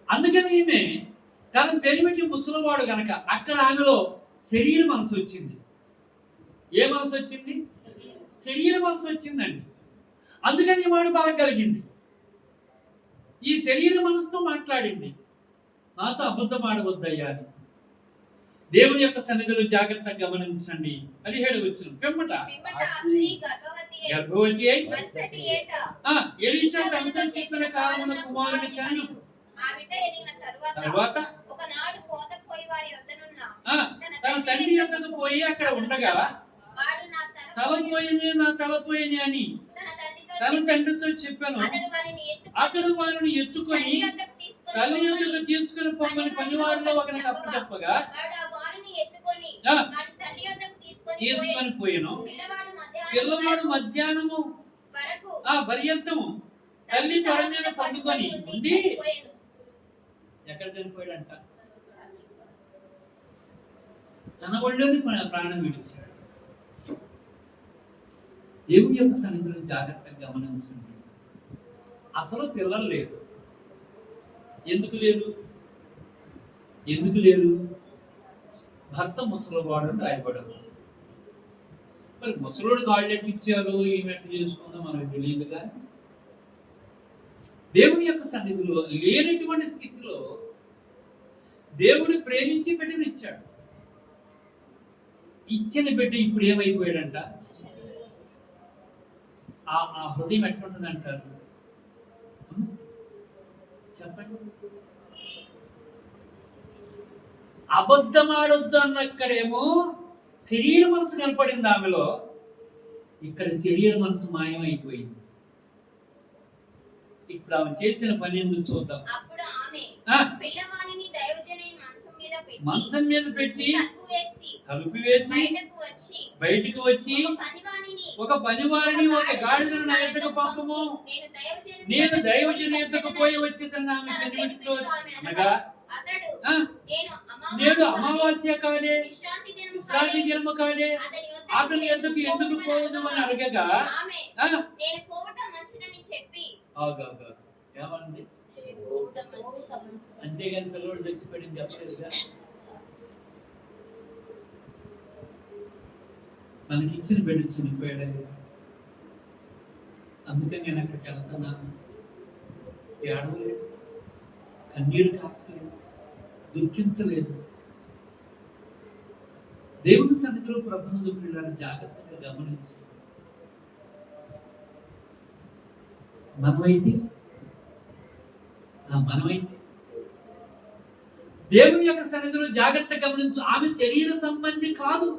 అందుకని ఈమె తన పెరిమిటి ముసలివాడు గనక అక్కడ ఆమెలో శరీర మనసు వచ్చింది. ఏ మనసు వచ్చింది? శరీర మనసు వచ్చిందండి. అందుకని ఈ మాట బలం కలిగింది. ఈ శరీర మనసుతో మాట్లాడింది, నాతో అబద్ధం ఆడవద్దయ్యా అని. దేవుని యొక్క సన్నిధిలో జాగ్రత్తగా గమనించండి. 17వ వచనం. పిమ్మట గర్భవతి అయి ఎలీషా తనతో చెప్పిన కాలమున కుమారుని కని తరువాత తన తండ్రి యొద్దకు పోయి అక్కడ ఉండగా తలపోయిని అని తన తండ్రితో చెప్పాను. అతడు వారిని ఎత్తుకొని తల్లి యొద్దకు తీసుకుని పొమ్మని పనివారిలో ఒకరికి అప్పచెప్పగా తీసుకొని పోయాను. పిల్లవాడు మధ్యాహ్నము పర్యంతము తల్లి తొడ మీద పండుకొని ఉండి ఎక్కడ చనిపోయాడంట? తన ఒళ్ళోని ప్రాణం విడిచాడు. దేవుని యొక్క సన్నిధిలో జాగ్రత్తగా గమనించండి. అసలు పిల్లలు లేరు. ఎందుకు లేరు? భర్త ముసలివాడు రాయబడదు. మరి ముసలోడు కాళ్ళు ఎట్టిచ్చారు, ఈమెట్టు చేసుకుందో మనకు తెలియదు. కానీ దేవుని యొక్క సన్నిధిలో లేనటువంటి స్థితిలో దేవుడు ప్రేమించి బిడ్డను ఇచ్చాడు. ఇచ్చిన బిడ్డ ఇప్పుడు ఏమైపోయాడంట? ఆ హృదయం ఎట్లుంటుంది అంటారు? చెప్పండి. అబద్ధమాడొద్దు అన్నక్కడేమో శరీర మనసు కనపడింది ఆమెలో, ఇక్కడ శరీర మనసు మాయమైపోయింది. ఇప్పుడు ఆమె చేసిన పని ఎందుకు చూద్దాం. మంచం మీద పెట్టి తలుపు వేసి బయటకు వచ్చి ఒక పనివారిని ఒక గాడిదను నా ఎద్దకు పంపము, నేను దైవజనుని ఎద్దకు పోయి వచ్చేదని ఆమె పెనిమిటితో అనగా, నేను అమావాస్య కాదే, విశ్రాంతి దినము కాదే, అతని ఎద్దకు ఎందుకు పోవద్దు అని అడగగా ఏమండి? అంతేగాని పిల్లవాడు దక్కిపడింది చెప్పలేదుగా. మనకిచ్చిన బిడ్డ చనిపోయాడు. అందుకని నేను అక్కడికి వెళ్తున్నాను. ఏడవలేదు, కన్నీరు కాచలేదు, దుఃఖించలేదు. దేవుని సన్నిధిలో ప్రభునందు పిల్లలను జాగ్రత్తగా గమనించి మనమైతే దేవుని యొక్క సన్నిధిలో జాగ్రత్తగా గమనించు. ఆమె శరీర సంబంధి కాదు,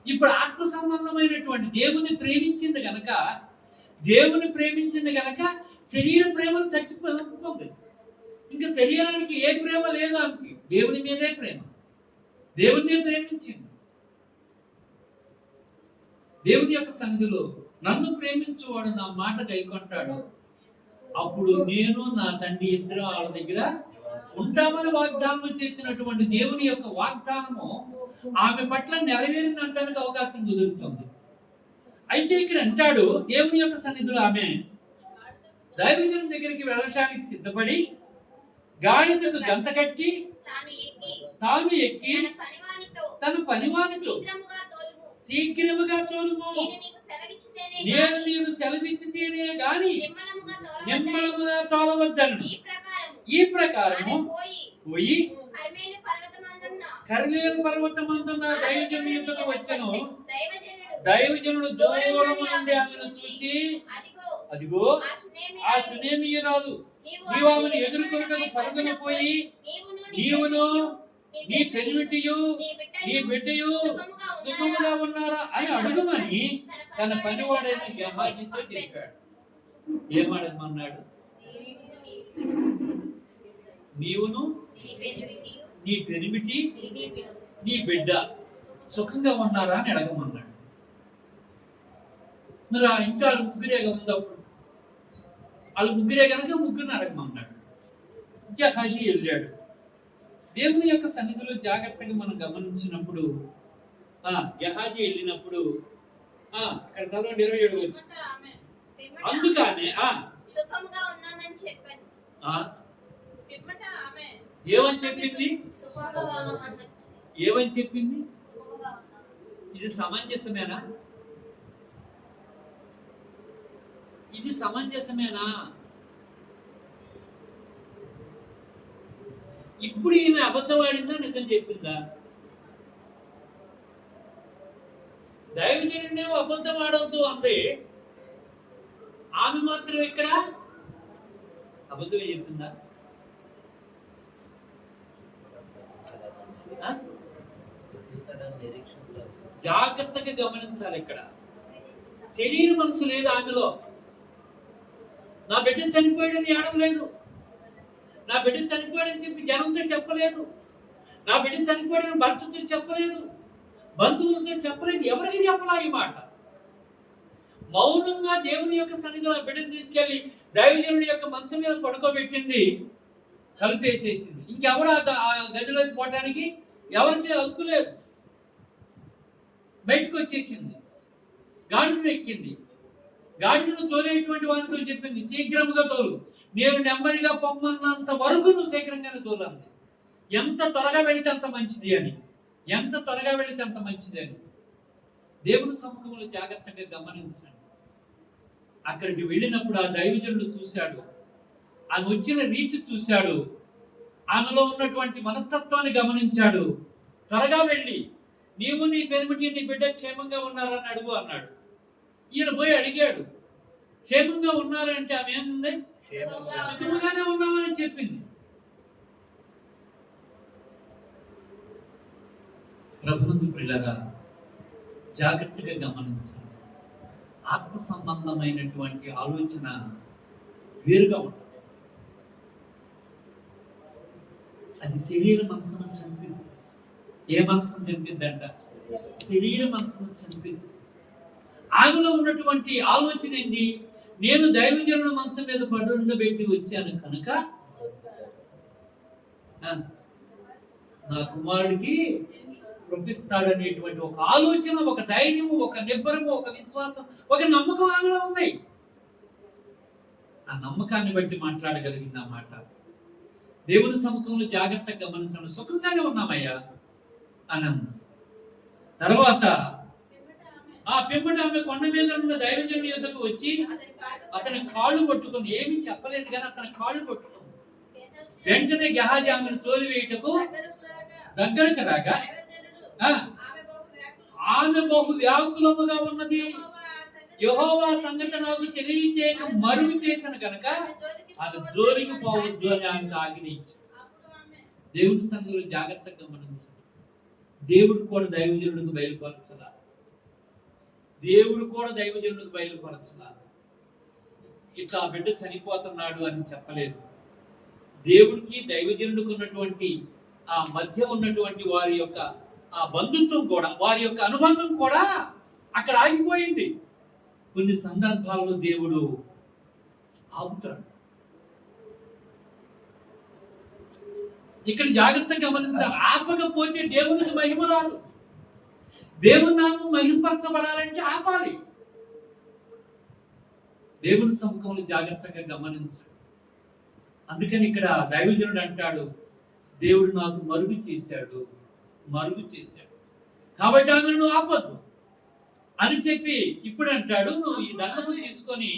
ఇప్పుడు ఆత్మ సంబంధమైనటువంటి దేవుని ప్రేమించింది గనక శరీర ప్రేమను చచ్చిపోతుంది. ఇంకా శరీరానికి ఏ ప్రేమ లేదు ఆమెకి, దేవుని మీదే ప్రేమ. దేవుణ్ణే ప్రేమించింది. దేవుని యొక్క సన్నిధిలో నన్ను ప్రేమించువాడు నా మాట గైకొంటాడు, అప్పుడు నేను నా తండ్రి ఇద్దరు వాళ్ళ దగ్గర ఉంటామని వాగ్దానం చేసినటువంటి దేవుని యొక్క వాగ్దానము ఆమె పట్ల నెరవేరింది అంటానికి అవకాశం కుదురుతుంది. అయితే ఇక్కడ అంటాడు, దేవుని యొక్క సన్నిధిలో ఆమె దైవజనుని దగ్గరికి వెళ్ళటానికి సిద్ధపడి గాడిదకు గంత కట్టి తాను ఎక్కి తన పనివానితో శీఘ్రముగా తోలుము, నేను నీకు సెలవిచ్చితేనే గాని నిమ్మలముగా తోలవద్దను. ఈ ప్రకారము పోయి కర్మేలు పర్వతమందున దైవజనుని యొద్దకు వచ్చెను. దైవజనుడు దైవజనుడు దూరం నుండి ఆమెను చూచి, అదిగో ఆ షూనేమీయురాలు, నీవు ఆమెను ఎదుర్కొనుటకు పరుగున పోయి, నీవును నీ పెనిమిటియు నీ బిడ్డయు సుఖముగా ఉన్నారా అని అడుగుమని తన పనివాడైన గెహాజీతో చెప్పాడు. ఏమడగమన్నాడు? నీవును నీ పెనిమిటి నీ బిడ్డ సుఖంగా ఉన్నారా అని అడగమన్నాడు. మరి ఆ ఇంట్లో వాళ్ళు ముగ్గురేగా ఉంది. అప్పుడు వాళ్ళు ముగ్గురే కనుక ముగ్గురిని అడగమన్నాడు. గెహాజీ వెళ్ళాడు. దేవుని యొక్క సన్నిధిలో జాగ్రత్తగా మనం గమనించినప్పుడు గెహాజీ వెళ్ళినప్పుడు ఇక్కడ చదవండి 27 వచ్చి అందుకనే సుఖముగా ఉన్నామని చెప్పాను. ఏమని చెప్పింది? ఏమని చెప్పింది? ఇది సమంజసమేనా? ఇది సమంజసమేనా? ఇప్పుడు ఈమె అబద్ధం ఆడిందా నిజం చెప్పిందా? దైవజనుడేమో అబద్ధం ఆడవద్దు అంది, ఆమె మాత్రం ఇక్కడ అబద్ధమే చెప్పిందా? జాగ్రత్తగా గమనించాలి. ఇక్కడ శరీర మనసు లేదు ఆమెలో. నా బిడ్డ చనిపోయాడని ఏడవలేదు, నా బిడ్డ చనిపోయాడని చెప్పి జనంతో చెప్పలేదు, నా బిడ్డ చనిపోయాడని భర్తతో చెప్పలేదు, బంధువులతో చెప్పలేదు, ఎవరికి చెప్పలా ఈ మాట. మౌనంగా దేవుని యొక్క సన్నిధిలో ఆ బిడ్డను తీసుకెళ్లి దైవజనుడి యొక్క మంచం మీద పడుకోబెట్టింది, కలిపేసేసింది. ఇంకెవరు ఆ గదిలోకి పోవటానికి ఎవరికి హక్కు లేదు. బయటకు వచ్చేసింది, గాడిదను ఎక్కింది. గాడిదను తోలేటువంటి వారితో చెప్పింది, శీఘ్రముగా తోలు, నేను నెమ్మదిగా పొమ్మన్నంత వరకు నువ్వు శీఘ్రంగానే తోలంది. ఎంత త్వరగా వెళితే అంత మంచిది అని, ఎంత త్వరగా వెళితే అంత మంచిది అని. దేవుని సముఖంలో జాగ్రత్తగా గమనించండి. అక్కడికి వెళ్ళినప్పుడు ఆ దైవజనుడు చూశాడు, ఆమె వచ్చిన రీతి చూశాడు, ఆమెలో ఉన్నటువంటి మనస్తత్వాన్ని గమనించాడు. త్వరగా వెళ్ళి నీవు నీ పెనిమిటి నీ బిడ్డ క్షేమంగా ఉన్నారని అడుగు అన్నాడు. ఈయన పోయి అడిగాడు, క్షేమంగా ఉన్నారంటే ఆమె ఏముంది? క్షేమంగానే ఉన్నామని చెప్పింది. ప్రభునందు ప్రియులారా, జాగ్రత్తగా గమనించాలి. ఆత్మ సంబంధమైనటువంటి ఆలోచన వేరుగా ఉంటుంది. అది శరీర మనసును చంపింది. ఏ మనసును చంపిందంట? శరీర మనసును చంపింది. ఆమెలో ఉన్నటువంటి ఆలోచన ఏంది? నేను దైవజనుల మంచం మీద పడుండబెట్టి వచ్చాను కనుక నా కుమారుడికి ప్రొపిస్తాడనేటువంటి ఒక ఆలోచన, ఒక ధైర్యము, ఒక నిబ్బరము, ఒక విశ్వాసం, ఒక నమ్మకం ఆమెలో ఉంది. ఆ నమ్మకాన్ని బట్టి మాట్లాడగలిగింది ఆ మాట. దేవుని సముఖంలో జాగ్రత్తగా గమనించడం, సుఖంగానే ఉన్నామయ్యా అని అన్న తర్వాత పిమ్మట ఆమె కొండ మీద ఉన్న దైవజనుడి యొద్దకు వచ్చి అతని కాళ్ళు పట్టుకుంది. ఏమీ చెప్పలేదు కానీ అతని కాళ్ళు పట్టుకుంది. వెంటనే గెహాజీ ఆమెను తోలివేయుటకు దగ్గరకు రాగా ఆమె బహు వ్యాకులముగా ఉన్నది. యెహోవా సంగతి నాకు తెలియచేయక మరుగు చేసిన కనుక ఆమె జోలికి పోవద్దు అని ఆమెకు ఆజ్ఞయించాడు. దేవుని సన్నిధిలో జాగ్రత్తగా గమనించాలి. దేవుడు కూడా దైవజనుడికి బయలుపరచాల. దేవుడు కూడా దైవజనుడికి బయలుపరచాల. ఇట్లా ఆ బిడ్డ చనిపోతున్నాడు అని చెప్పలేదు. దేవుడికి దైవజనుడికి ఉన్నటువంటి ఆ మధ్య ఉన్నటువంటి వారి యొక్క ఆ బంధుత్వం కూడా, వారి యొక్క అనుబంధం కూడా అక్కడ ఆగిపోయింది. కొన్ని సందర్భాల్లో దేవుడు ఆపుతాడు. ఇక్కడ జాగ్రత్తగా గమనించాలి. ఆపకపోతే దేవునికి మహిమ రాదు. దేవుని నామం మహిమపరచబడాలంటే ఆపాలి. దేవుని సముఖంలో జాగ్రత్తగా గమనించాలి. అందుకని ఇక్కడ దైవజనుడు అంటాడు, దేవుడు నాకు మరుగు చేశాడు కాబట్టి ఆమెను నువ్వు ఆపొద్దు అని చెప్పి ఇప్పుడు అంటాడు, నువ్వు ఈ దండము తీసుకొని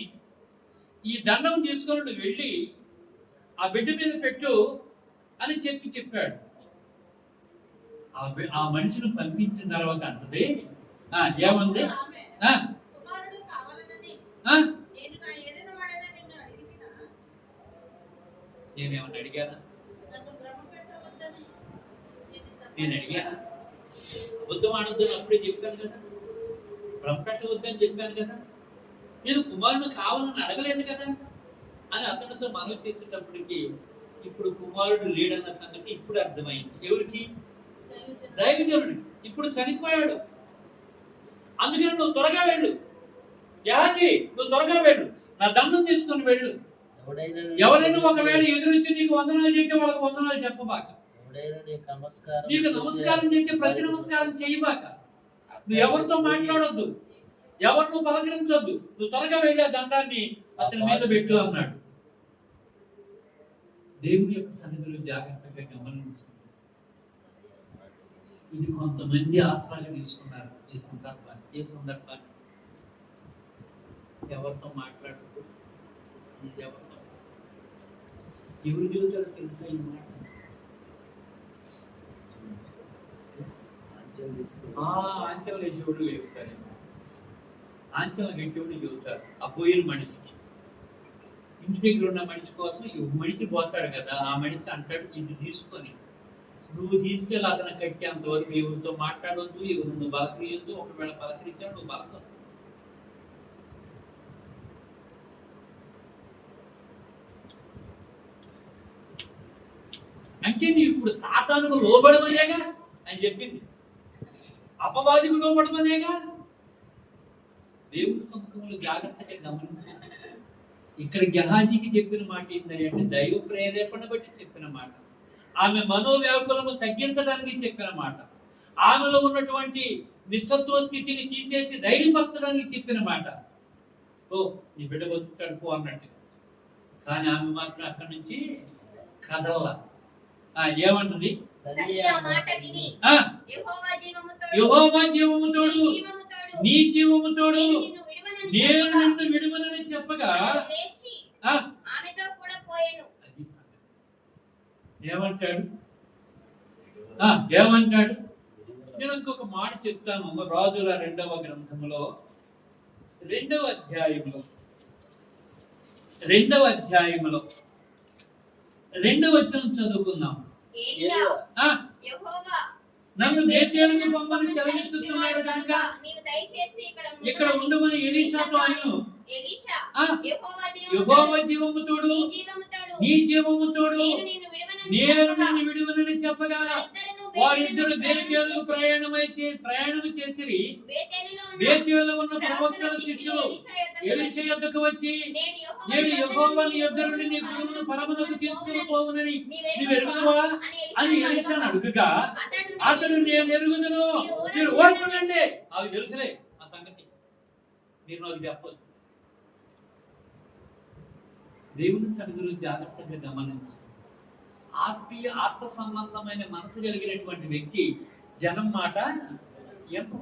నువ్వు వెళ్ళి ఆ బిడ్డ మీద పెట్టు అని చెప్పాడు. ఆ మనిషిని పంపించిన తర్వాత అంటది ఏముంది ఆమె, ఆ, కుమారుడు కావాలనని ఆ, నేను నా ఏలిన వాడని నిన్ను అడిగితినా? నేనేమన్నా అడిగానా? నన్ను భ్రమ పెట్టవద్దని నేను నేను చెప్పలేదు. అడిగానా? అబద్ధం ఆడొద్దని అప్పుడే చెప్పాను కదా, భ్రమ పెట్టవద్దని చెప్పాను కదా, నేను కుమారుడు కావాలని అడగలేదు కదా అని అతనితో మనవి చేసేటప్పటికి ఇప్పుడు కుమారుడు లేడన్న సంగతి ఇప్పుడు అర్థమైంది. ఎవరికి? దైవజనుడు. దైవజనుడికి. ఇప్పుడు చనిపోయాడు, అందుకని నువ్వు త్వరగా వెళ్ళు, యాజీ నువ్వు త్వరగా వెళ్ళు, నా దండం తీసుకొని వెళ్ళు. ఎవరైనా ఒకవేళ ఎదురొచ్చి నీకు వందనాలు చేస్తే వాళ్ళకి వందనాలు చెప్పబాక, నీకు నమస్కారం చేస్తే ప్రతి నమస్కారం చేయబాక, నువ్వు ఎవరితో మాట్లాడొద్దు, ఎవరు నువ్వు పలకరించొద్దు, నువ్వు త్వరగా వెళ్ళి ఆ దండాన్ని అతని మీద పెట్టు అన్నాడు. దేవుని యొక్క సన్నిధిలో జాగ్రత్తగా గమనించు. ఇది కొంతమంది ఆసరాగా తీసుకున్నారు ఈ సందర్భాన్ని. ఎవరితో మాట్లాడుతూ ఎవరితో ఎవరు జీవితాలు తెలుసా ఈ మాట? ఆంచలు గెట్టేవాడు చెబుతారు, ఆంచలు గెట్టేవాడు చెబుతారు ఆ పోయిన మనిషికి. ఇంటి దగ్గర ఉన్న మనిషి కోసం ఈ మనిషి పోతాడు కదా, ఆ మనిషి అంటాడు ఇది తీసుకొని నువ్వు తీసుకెళ్ళి అతను కట్టేంత వరకు ఎవరితో మాట్లాడొద్దు, ఎవరు నువ్వు బలకరియొద్దు, ఒకవేళ బలకరించావు నువ్వు బలకం. అంటే నీవు ఇప్పుడు సాతానుకు లోబడమనేగా అని చెప్పింది, అపవాదికి లోబడమనేగా. దేవుని సముఖంలో జాగ్రత్తగా గమనించి ఇక్కడ గెహాజీకి చెప్పిన మాట ఏంటంటే దైవ ప్రేరేపణ బట్టి చెప్పిన మాట, ఆమె మనోవ్యాకులము తగ్గించడానికి చెప్పిన మాట, ఆమెలో ఉన్నటువంటి నిస్సత్వ స్థితిని తీసేసి ధైర్యపరచడానికి చెప్పిన మాట. ఓ నీ బిడ్డ బతుకుతాడు పో అన్నట్టు. కానీ ఆమె మాత్రం అక్కడి నుంచి కదల్లా. ఏమంటుంది? యెహోవా జీవముతోడు నీ జీవముతోడు నేను నిన్ను విడువనని చెప్పగా ఆమెతో కూడా పోయెను. ఏమంటాడు? ఏమంటాడు? నేను ఇంకొక మాట చెప్తాను. రాజుల 2వ గ్రంథంలో 2వ అధ్యాయంలో 2వ వచనం చదువుకుందాం. నన్ను బేతేలుకు పంపని సెలవిస్తున్నాడు కనుక ఇక్కడ ఉండమని ఎలీషాతో అను. యెహోవా జీవముతోడు నీ జీవముతోడు నేను నిన్ను విడువనని చెప్పగా వారిద్దరు బేతేలుకు ప్రయాణము చేసిరి. బేతేలులో ఉన్న ప్రవక్తల శిష్యులు ఎలీషా యొద్దకు వచ్చి నేడు యెహోవా నీ యొద్ద నుండి నీ గురువును పరమునకు తీసుకుని పోవునని నీవు ఎరుగుదువా అని ఎలీషాను అడుగగా అతడు నేను ఎరుగుదును, మీరు ఓర్చుకోండి. నాకు తెలుసులే ఆ సంగతి, మీరు నాకు చెప్పొద్దు. దేవుని సన్నిధిలో జాగ్రత్తగా గమనించి ఆత్మీయ ఆత్మ సంబంధమైన మనసు కలిగినటువంటి వ్యక్తి జనం మాట ఏమో,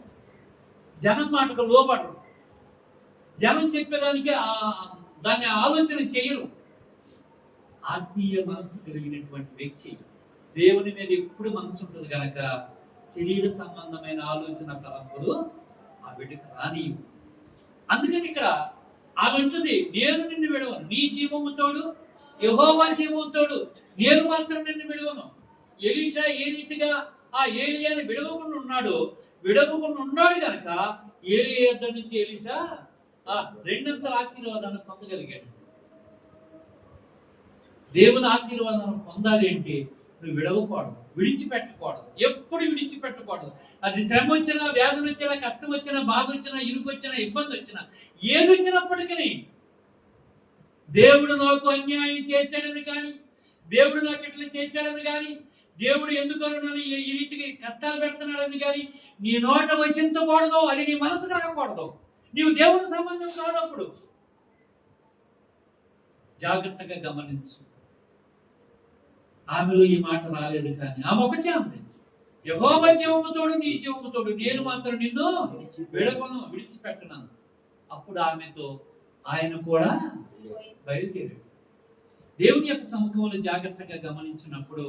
జనం మాటకు లోబడరు, జనం చెప్పేదానికి దాన్ని ఆలోచన చేయరు. ఆత్మీయ మనసు కలిగినటువంటి వ్యక్తి దేవుని మీద ఎప్పుడు మనసు ఉంటుంది కనుక శరీర సంబంధమైన ఆలోచన తలంపులు ఆ బిడ్డకు రానియు. అందుకని ఇక్కడ ఆమె అంటుంది నేను నిన్ను విడవను, నీ జీవముతోడు యెహోవా జీవముతోడు నేను మాత్రం నిన్ను విడవను. ఎలీషా ఏ రీతిగా ఆ ఏలియాని విడవకుండా ఉన్నాడు కనుక ఏలియా యొద్ద నుంచి ఎలీషా రెండంతల ఆశీర్వాదాన్ని పొందగలిగాడు. దేవుని ఆశీర్వాదాన్ని పొందాలి అంటే నువ్వు విడవకూడదు, విడిచిపెట్టకూడదు, ఎప్పుడు విడిచిపెట్టకూడదు. అది శ్రమ వచ్చినా, వ్యాధులు వచ్చినా, కష్టం వచ్చినా, బాధ వచ్చినా, ఇరుకు వచ్చినా, ఇబ్బంది వచ్చినా, ఏది వచ్చినప్పటికీ దేవుడు నాకు అన్యాయం చేశాడని కానీ, దేవుడు నాకు ఇట్లా చేశాడని కానీ, దేవుడు ఎందుకని నన్ను ఈ రీతికి కష్టాలు పెడుతున్నాడని కానీ నీ నోట వచించకూడదు, అది నీ మనసుకు రాకూడదు. నీవు దేవుని సంబంధం కానప్పుడు జాగ్రత్తగా గమనించు. ఆమెలో ఈ మాట రాలేదు, కానీ ఆమె ఒకటే ఉంది, యెహోవా జీవముతోడు నీ జీవముతోడు నేను మాత్రం నిన్ను విడిచిపెట్టను. అప్పుడు ఆమెతో ఆయన కూడా బయలుదేరాడు. దేవుని యొక్క సముఖంలో జాగ్రత్తగా గమనించినప్పుడు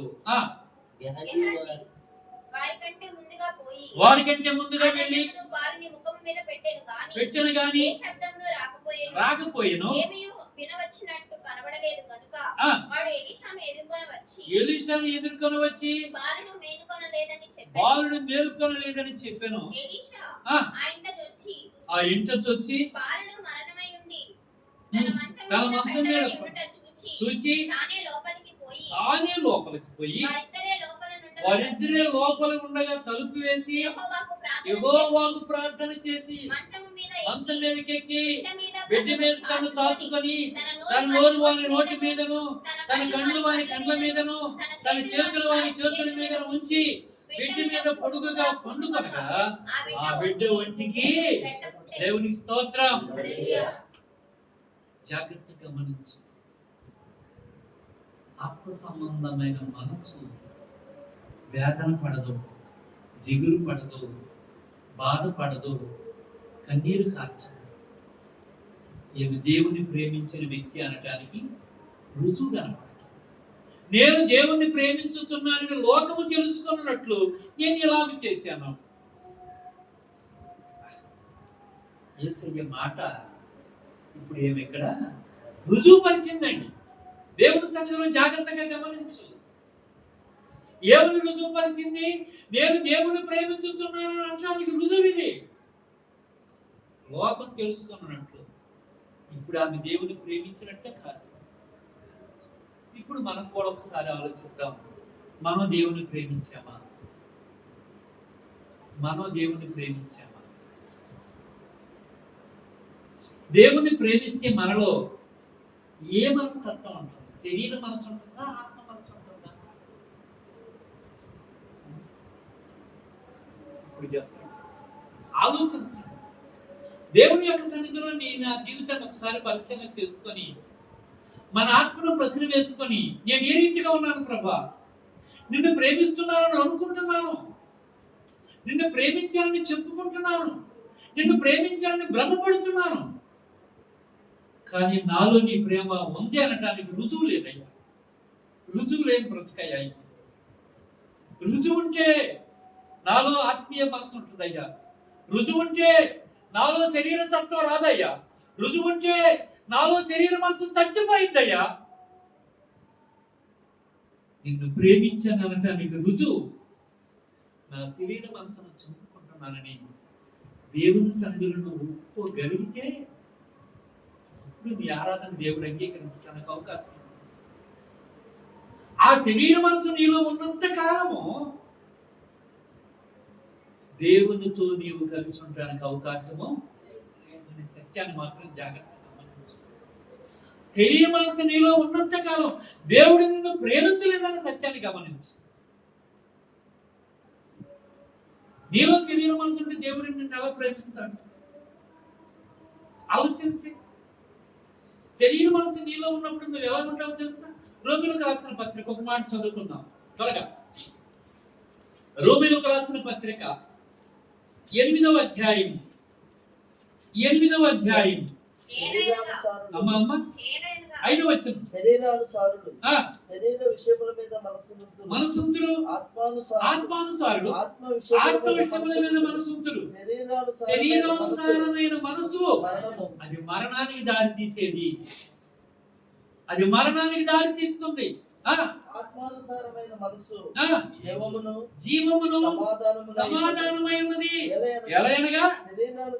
వారికంటే ముందుగా వెళ్ళి వారిని ముఖము మీద పెట్టెను గాని ఏ శబ్దమును రాకపోయేను. ఏమీయు వినవచ్చినట్టు కనబడలేదు కనుక వాడు ఎలీషాను ఎదుర్కొని వచ్చి బాలుడు మేలుకొనలేదని చెప్పాను. ఎలీషా ఆ ఇంటకు వచ్చి బాలుడు మరణమై ఉండి తన మంచం మీద చూచి తానే లోపలికి పోయి వారిద్దరే లోపల ఉండగా తలుపు వేసి యెహోవాకు ప్రార్థన చేసి మంచం మీదకెక్కి బిడ్డ మీద తను తాచుకొని తన నోరు వాని నోటి మీదను తన కళ్ళు వాని కండ్ల మీదను తన చేతులు వాని చేతుల మీద ఉంచి బిడ్డ మీద పొడుగుగా పండుకొనగా ఆ బిడ్డ ఒంటికి దేవునికి స్తోత్రం. జాగ్రత్తగా గమనించు. ఆత్మ సంబంధమైన మనసు వేదన పడదు, దిగులు పడదు, బాధపడదు, కన్నీరు కార్చదు. ఈమె దేవుని ప్రేమించిన వ్యక్తి అనటానికి రుజువు కనపడదు. నేను దేవుణ్ణి ప్రేమించుతున్నానని లోకము తెలుసుకున్నట్లు నేను ఇలాగ చేశాను. యేసయ్య మాట ఇప్పుడు ఏమి ఇక్కడ రుజువు పరిచిందండి. దేవుని సన్నిధిలో జాగ్రత్తగా గమనించు. ఏమని రుజువు పరిచింది? నేను దేవుని ప్రేమించుతున్నాను అనడానికి రుజువు ఇది. లోకం తెలుసుకున్నట్లు ఇప్పుడు ఆమె దేవుని ప్రేమించినట్టే కాదు. ఇప్పుడు మనం కూడా ఒకసారి ఆలోచిద్దాం. మనం దేవుని ప్రేమించామా? దేవుని ప్రేమిస్తే మనలో ఏ మనస్తత్వం ఉంటుంది? శరీర మనసు ఉంటుందా? ఆత్మ మనసు ఉంటుందా? ఇప్పుడు చెప్పండి, ఆలోచించండి. దేవుని యొక్క సన్నిధిలో నా జీవితాన్ని ఒకసారి పరిశీలన చేసుకొని మన ఆత్మను ప్రశ్న వేసుకొని, నేను ఏ రీతిగా ఉన్నాను ప్రభా? నిన్ను ప్రేమిస్తున్నానని అనుకుంటున్నాను, నిన్ను ప్రేమించాలని చెప్పుకుంటున్నాను, నిన్ను ప్రేమించాలని భ్రమపడుతున్నాను, కానీ నాలో నీ ప్రేమ ఉంది అనటానికి రుజువు లేదయ్యా. రుజువు లేని బ్రతుకయ్యా. రుజువు ఉంటే నాలో ఆత్మీయ మనసు ఉంటుందయ్యా. రుజువు ఉంటే నాలో శరీర తత్వం రాదయ్యా. రుజువు ఉంటే నాలో శరీర మనసు చచ్చిపోయిందయ్యా. నిన్ను ప్రేమించాను అనటానికి రుజువు నా శరీర మనసును చంపుకుంటున్నానని దేవుని సన్నిధిలో ఒప్పుకోగలిగితే అప్పుడు నీ ఆరాధన దేవుడు అంగీకరించడానికి అవకాశం. ఆ శరీర మనసు నీలో ఉన్నంత కాలము దేవునితో నీవు కలిసి ఉండడానికి అవకాశము లేదనే సత్యాన్ని మాత్రం జాగ్రత్తగా గమనించు. శరీర మనసు నీలో ఉన్నంత కాలం దేవుడు నిన్ను ప్రేమించలేదనే సత్యాన్ని గమనించు. నీలో శరీర మనసు ఉంటే దేవుడు నిన్ను ఎలా ప్రేమిస్తాడు? ఆలోచించి. శరీర మనసు నీలో ఉన్నప్పుడు నువ్వు ఎలా ఉంటావో తెలుసా? రోమీయులకు రాసిన పత్రిక ఒక మాట చదువుకుందాం త్వరగా. రోమీయులకు రాసిన పత్రిక 8వ అధ్యాయం. అమ్మ 5వ వచనం. శరీరానుసారుడు శరీర విషయముల మీద మనసుంతురు, ఆత్మానుసారుడు ఆత్మ విషయముల మీద మనసుంతురు. శరీరానుసారమైన మనసు అది మరణానికి దారి తీసేది, అది మరణానికి దారి తీస్తుంది. ఆత్మానుసారమైన మనసు జీవమును సమాధానమై ఉన్నది. ఎలయనగా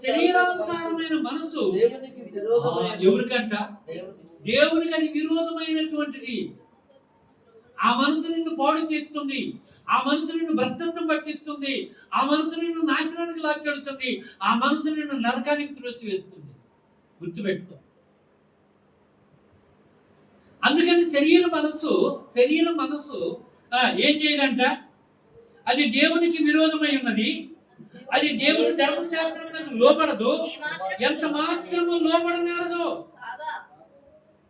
శరీరానుసారమైన మనసు ఎవరికంట? దేవునికి అది విరోధమైనటువంటిది. ఆ మనసు నిన్ను పాడు చేస్తుంది, ఆ మనసు నిన్ను భ్రష్టత్వం పట్టిస్తుంది, ఆ మనసు నిన్ను నాశనానికి లాక్కెడుతుంది, ఆ మనసు నిన్ను నరకానికి త్రోసివేస్తుంది. గుర్తుపెట్టుకో. అందుకని శరీర మనసు ఏం చేయదంట? అది దేవునికి విరోధమై ఉన్నది, అది దేవుని ధర్మశాస్త్రమునకు లోబడదు, ఎంత మాత్రము లోబడనేరదు.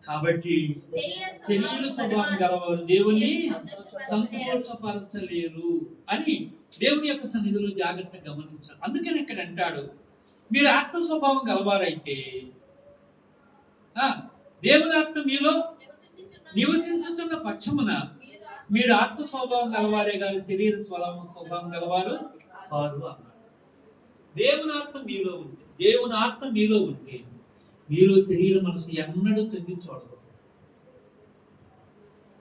కాబట్టి శరీర స్వభావం గలవారు దేవుణ్ణి సంతోషపరచలేరు అని దేవుని యొక్క సన్నిధిలో జాగ్రత్తగా గమనించాలి. అందుకని ఇక్కడ అంటాడు, మీరు ఆత్మ స్వభావం గలవారైతే దేవుని ఆత్మ మీలో నివసించుతున్న పక్షమున మీరు ఆత్మ స్వభావం గలవారే కానీ శరీర స్వభావం గలవారు కాదు అన్నాడు. దేవుని ఆత్మ మీలో ఉంటే మీలో శరీర మనసు ఎన్నడూ తొంగి చూడదు.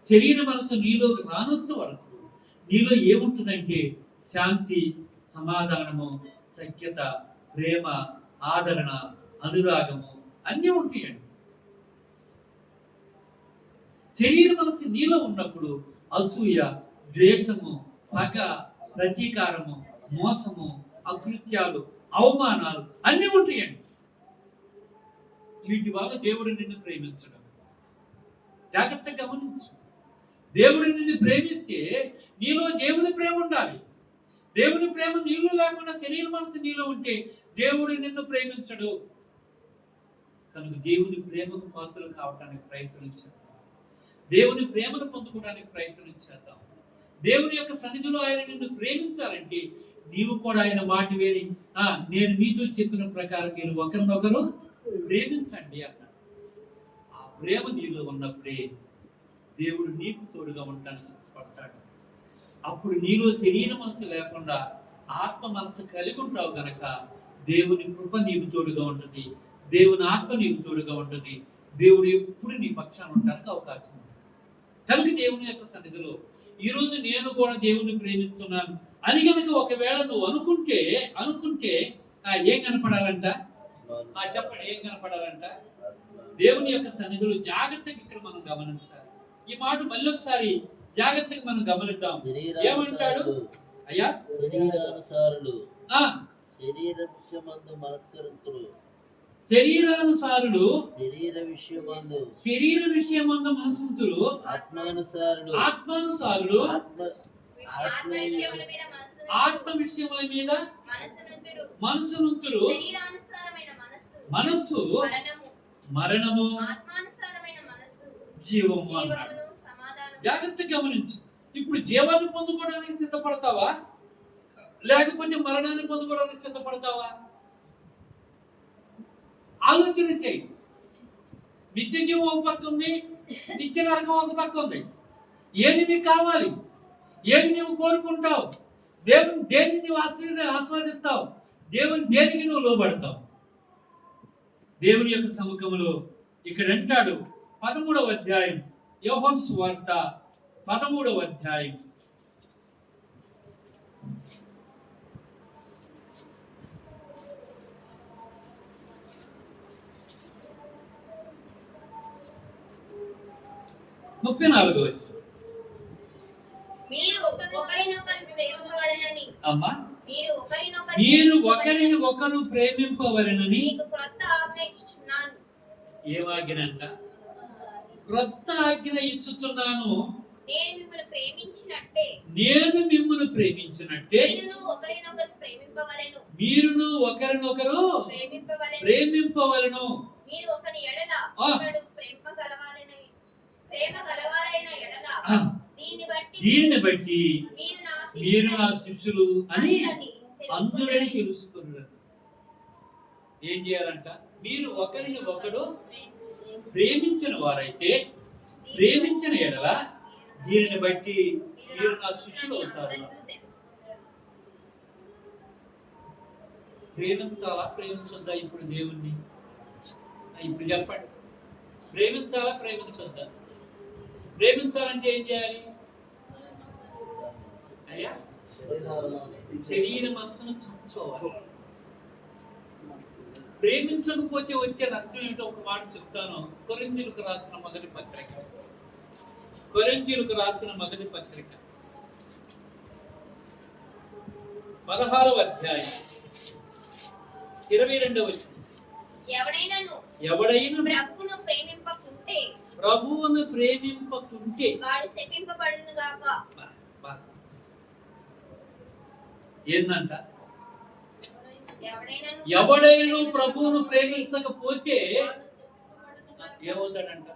శరీర మనసు నీలోకి రానంత వరకు నీలో ఏముంటుందంటే శాంతి, సమాధానము, సఖ్యత, ప్రేమ, ఆదరణ, అనురాగము అన్నీ ఉంటాయండి. శరీర మనసు నీలో ఉన్నప్పుడు అసూయ, ద్వేషము, పగ, ప్రతీకారము, మోసము, అకృత్యాలు, అవమానాలు అన్నీ ఉంటాయండి. వీటి వల్ల దేవుడు నిన్ను ప్రేమించడం. జాగ్రత్తగా గమనించు. దేవుడు నిన్ను ప్రేమిస్తే నీలో దేవుని ప్రేమ ఉండాలి. దేవుని ప్రేమ నీలో లేకుండా శరీర మనసు నీలో ఉంటే దేవుడు నిన్ను ప్రేమించడు. కనుక దేవుని ప్రేమకు పాత్రలు కావడానికి ప్రయత్నం చేద్దాం. దేవుని ప్రేమను పొందుకోవడానికి ప్రయత్నం చేద్దాం. దేవుని యొక్క సన్నిధిలో ఆయన నిన్ను ప్రేమించాలంటే నీవు కూడా ఆయన మాట విని నేను మీతో చెప్పిన ప్రకారం మీరు ఒకరినొకరు ప్రేమించండి అన్నాడు. ఆ ప్రేమ నీలో ఉన్నప్పుడే దేవుడు నీకు తోడుగా ఉంటాను సిద్ధపడతాడు. అప్పుడు నీలో శరీర మనసు లేకుండా ఆత్మ మనసు కలిగి ఉంటావు గనక దేవుని కృప నీకు తోడుగా ఉంటుంది, దేవుని ఆత్మ నీకు తోడుగా ఉంటుంది. దేవుడు ఎప్పుడు నీ పక్షాన ఉండడానికి అవకాశం ఉంది. కనుక దేవుని యొక్క సన్నిధిలో ఈరోజు నేను కూడా దేవుని ప్రేమిస్తున్నాను అని కనుక ఒకవేళ నువ్వు అనుకుంటే ఏం కనపడాలంట? చెప్పండి, ఏం కనపడాలంట? దేవుని యొక్క సన్నిధిలో జాగ్రత్తగా ఇక్కడ మనం గమనించాలి. ఈ మాట మళ్ళీ ఒకసారి జాగ్రత్తగా మనం గమనిద్దాం. ఏమంటాడు? అయ్యా, శరీరానుసారులు శరీర విషయమందు మనసుంతురు, ఆత్మానుసారులు ఆత్మ విషయముల మీద మనసునుంతురు. మనస్సు మరణము, జీవము అన్నాడు. జాగ్రత్తగా గమనించు. ఇప్పుడు జీవాన్ని పొందుకోవడానికి సిద్ధపడతావా లేకపోతే మరణాన్ని పొందుకోవడానికి సిద్ధపడతావా? ఆలోచన చేయి. నిత్య జీవం ఒక పక్క ఉంది, నిత్య నరకం ఒక పక్క ఉంది. ఏది నీకు కావాలి? ఏది నీవు కోరుకుంటావు? దేన్ని నీవు ఆస్వాదిస్తావు? దేనికి నువ్వు లోబడతావు? దేవుని యొక్క సముఖంలో ఇక్కడ అంటాడు 13వ అధ్యాయం, యోహాను సువార్త 13వ అధ్యాయం. మీరు ఒకరిని ఒకరు ప్రేమింపవలెనని ఏమాగినంట? క్రొత్త ఆజ్ఞ ఇచ్చుచున్నాను, నేను మిమ్మల్ని ప్రేమించినట్టే మీరును ఒకరినొకరు ప్రేమింపవలెను. దీనిని బట్టి మీరు నా శిష్యులు అని అందురని తెలుసుకున్నారు. ఏం చేయాలంట? మీరు ఒకరిని ఒకడు ప్రేమించిన వారైతే, ప్రేమించిన ఎడల దీనిని బట్టి మీరు నా శిష్యులు అవుతారు. ప్రేమించాలా ప్రేమించొద్దా? ఇప్పుడు దేవుణ్ణి ఇప్పుడు చెప్పండి, ప్రేమించాలా ప్రేమించొద్దా? ప్రేమించాలంటే ఏం చేయాలి? అయ్యా, శరీర మనసును చూసుకోవాలి. ప్రేమించకపోతే వచ్చే నష్టం ఏమిటో ఒక మాట చెప్తాను. కొరింథీయులకు రాసిన మొదటి పత్రిక 16వ అధ్యాయం 22వ వచనం. ఎవడైనా ప్రభువును ప్రేమింపకుంటే వాడు శపింపబడును గాక. ఏందంట? ఎవడైనా ప్రభువును ప్రేమించకపోతే ఏమవుతాడంట?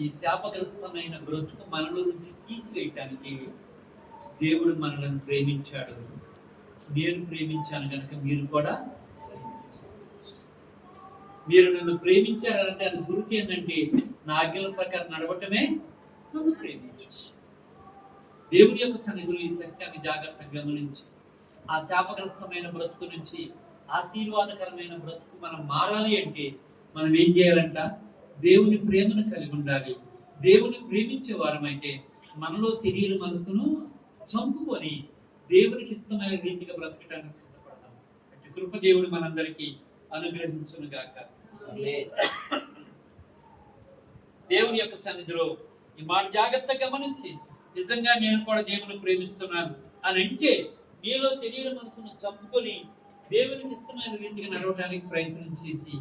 ఈ శాపగ్రస్తమైన బ్రతుకు మనలో నుంచి తీసివేయటానికి దేవుడు మనల్ని ప్రేమించాడు. నేను ప్రేమించాను కనుక మీరు కూడా మీరు నన్ను ప్రేమించారంటే అది గుర్తు ఏంటంటే నా ఆజ్ఞల ప్రకారం నడవటమే నన్ను ప్రేమించు. దేవుని యొక్క సన్నిధిలో ఈ సత్యాన్ని జాగ్రత్తగా గమనించి ఆ శాపగ్రస్తమైన బ్రతుకు నుంచి ఆశీర్వాదకరమైన బ్రతుకు మనం మారాలి అంటే మనం ఏం చేయాలంట? దేవుని ప్రేమను కలిగి ఉండాలి. దేవుని ప్రేమించే వారమైతే మనలో శరీర మనసును చంపుకొని దేవునికి ఇష్టమైన రీతిగా బ్రతకడానికి సిద్ధపడతాం. అట్టి కృప దేవుడు మనందరికీ అనుగ్రహించును గాక. దేవుని యొక్క సన్నిధిలో ఈ మాట జాగ్రత్తగా గమనించి నిజంగా నేను కూడా దేవుని ప్రేమిస్తున్నాను అని అంటే మీలో శరీర మనసును చంపుకొని దేవునికి ఇష్టమైన రీతిగా నడవడానికి ప్రయత్నం చేసి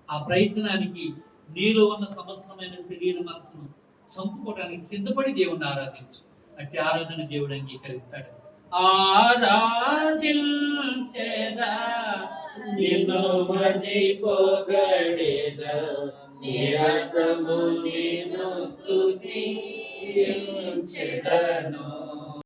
ఆ ప్రయత్నానికి నీలో ఉన్న సమస్తమైన శరీర మనసును చంపుకోవడానికి సిద్ధపడి దేవుణ్ణి ఆరాధించు. అట్టి ఆరాధన దేవుడు అంగీకరిస్తాడు. ఆరాధించెదా నిన్ను మదిపోగడేదా నిరతము నిన్ను స్తుతించెదను.